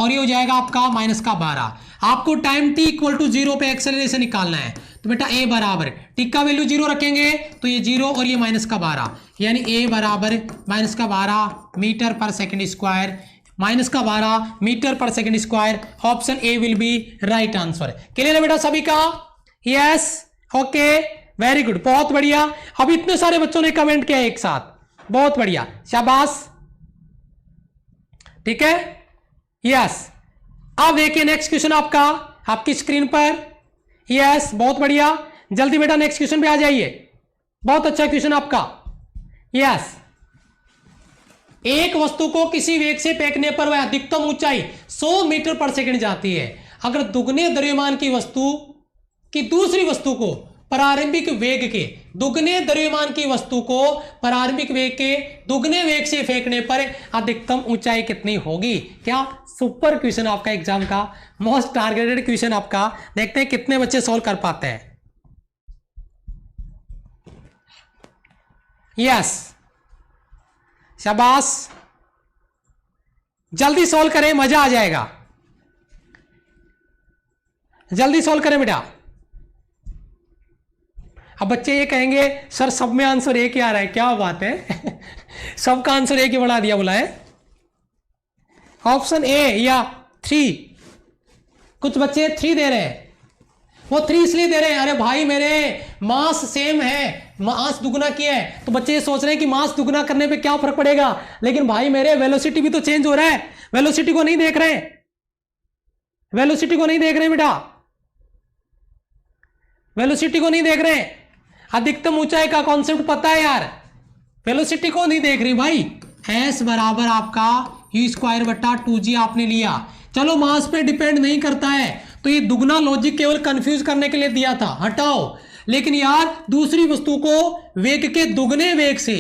और ये हो जाएगा आपका माइनस का 12। आपको टाइम t इक्वल टू 0 पे एक्सेलरेशन निकालना है, तो बेटा a बराबर t का वैल्यू 0 रखेंगे तो ये 0 और ये माइनस का 12, यानी a बराबर माइनस का 12 मीटर पर सेकंड स्क्वायर, माइनस का 12 मीटर पर second square. Option A will be right answer. Clear है बेटा सभी का? यस, ओके, वेरी गुड, बहुत बढ़िया। अब इतने सारे बच्चों ने कमेंट किया एक साथ, बहुत बढ़िया, शाबाश, ठीक है, यस। अब देखिए नेक्स्ट क्वेश्चन आपका आपकी स्क्रीन पर, यस, बहुत बढ़िया, जल्दी बेटा नेक्स्ट क्वेश्चन पे आ जाइए, बहुत अच्छा क्वेश्चन आपका। यस, एक वस्तु को किसी वेग से फेंकने पर वह अधिकतम ऊंचाई 100 मीटर पर सेकंड जाती है। अगर दुगने द्रव्यमान की वस्तु की दूसरी वस्तु को प्रारंभिक वेग के दुगने द्रव्यमान की वस्तु को प्रारंभिक वेग के दुगने वेग से फेंकने पर अधिकतम ऊंचाई कितनी होगी? क्या सुपर क्वेश्चन आपका, एग्जाम का मोस्ट टारगेटेड क्वेश्चन आपका। देखते हैं कितने बच्चे सॉल्व कर पाते हैं। यस, शाबाश, जल्दी सॉल्व करें, मजा आ जाएगा, जल्दी सॉल्व करें बेटा। अब बच्चे ये कहेंगे सर सब में आंसर एक ही आ रहा है, क्या बात है सबका आंसर एक ही बढ़ा दिया बोला है। ऑप्शन ए या 3, कुछ बच्चे 3 दे रहे हैं, वो 3 इसलिए दे रहे हैं, अरे भाई मेरे मास सेम है, मास दुगना किया है, तो बच्चे ये सोच रहे हैं कि मास दुगना करने पे क्या फर्क पड़ेगा, लेकिन भाई मेरे वेलोसिटी भी तो चेंज हो रहा है। वेलोसिटी को नहीं देख रहे, वेलोसिटी को नहीं देख रहे बेटा, वेलोसिटी को नहीं देख रहे। अधिकतम ऊंचाई का कॉन्सेप्ट पता है यार, वेलोसिटी को नहीं देख रही भाई। एस बराबर आपका यू स्क्वायर बटा 2g आपने लिया। चलो मास पे डिपेंड नहीं करता है, तो ये दुगना लॉजिक केवल कंफ्यूज करने के लिए दिया था, हटाओ। लेकिन यार दूसरी वस्तु को वेग के दुगने वेग से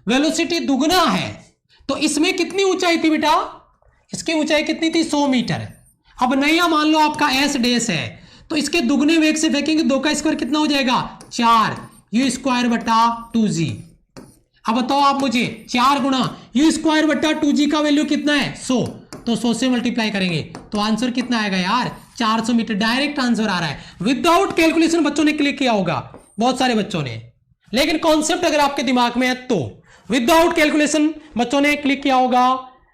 वेलोसिटी दुगना है, तो इसमें कितनी ऊंचाई थी बेटा, इसकी ऊंचाई कितनी थी 100 मीटर। अब नया मान लो आपका एस डेस है, तो इसके दुगने वेग से फेंकेंगे, 2 का स्क्वायर कितना हो जाएगा 4 यू स्क्वायर बटा 2g। अब बताओ आप मुझे 4 गुणा यू स्क्वायर बटा 2g का वैल्यू कितना है 100, तो 100 से मल्टीप्लाई करेंगे तो आंसर कितना आएगा यार 400 मीटर। डायरेक्ट आंसर आ रहा है, विदाउट कैलकुलेशन बच्चों ने क्लिक किया होगा, बहुत सारे बच्चों ने। लेकिन कॉन्सेप्ट अगर आपके दिमाग में है तो विदाउट कैलकुलेशन बच्चों ने क्लिक किया होगा।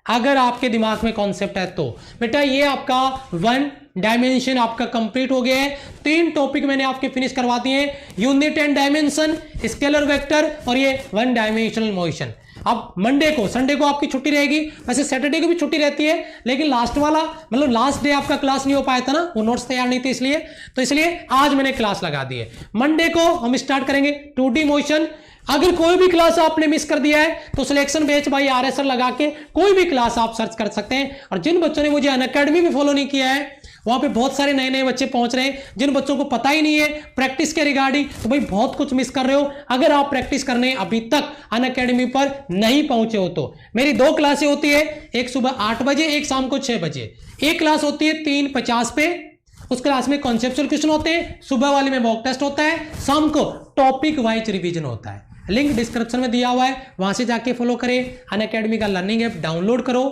अगर आपके दिमाग में कॉन्सेप्ट है तो बेटा ये आपका 1 डायमेंशन आपका कंप्लीट हो गया है। 3 टॉपिक मैंने आपके फिनिश करवा दिए, unit and dimension, scalar vector और ये 1 डायमेंशनल मोशन। अब मंडे को संडे को आपकी छुट्टी रहेगी, वैसे सैटरडे को भी छुट्टी रहती है, लेकिन लास्ट वाला मतलब लास्ट डे आपका क्लास नहीं हो पाया था ना, वो नोट्स तैयार नहीं थे इसलिए, तो इसलिए आज मैंने क्लास लगा दी है। मंडे को हम स्टार्ट करेंगे 2D मोशन। अगर कोई भी क्लास आपने मिस कर दिया है तो सिलेक्शन बैच बाय RSR लगा के कोई भी क्लास आप सर्च कर सकते हैं। और जिन बच्चों ने मुझे अनअकैडमी भी फॉलो नहीं किया है, वहां पे बहुत सारे नए नए बच्चे पहुंच रहे हैं। जिन बच्चों को पता ही नहीं है प्रैक्टिस के रिगार्डिंग, तो भाई बहुत कुछ मिस कर रहे हो। अगर आप प्रैक्टिस करने अभी तक अनअकैडमी पर नहीं पहुंचे हो तो मेरी 2 क्लासें होती है, एक सुबह 8 बजे, एक शाम को 6 बजे। एक क्लास होती है 3:50 पे, उस क्लास में कॉन्सेप्चुअल क्वेश्चन होते हैं, सुबह वाले में मॉक टेस्ट होता है, शाम को टॉपिक वाइज रिवीजन होता है। लिंक डिस्क्रिप्शन में दिया हुआ है, वहां से जाके फॉलो करें। अनअकैडमी का लर्निंग ऐप डाउनलोड करो,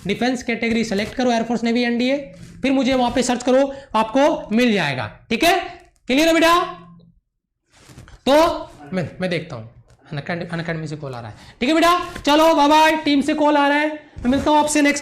डिफेंस कैटेगरी सेलेक्ट करो, एयरफोर्स नेवी एनडीए, फिर मुझे वहां पे सर्च करो, आपको मिल जाएगा। ठीक है, क्लियर है बेटा? तो मैं देखता हूं अनअकैडमी से कॉल आ रहा है। ठीक है बेटा, चलो बाय बाय, टीम से कॉल आ रहा है, मैं मिलता हूं आपसे नेक्स्ट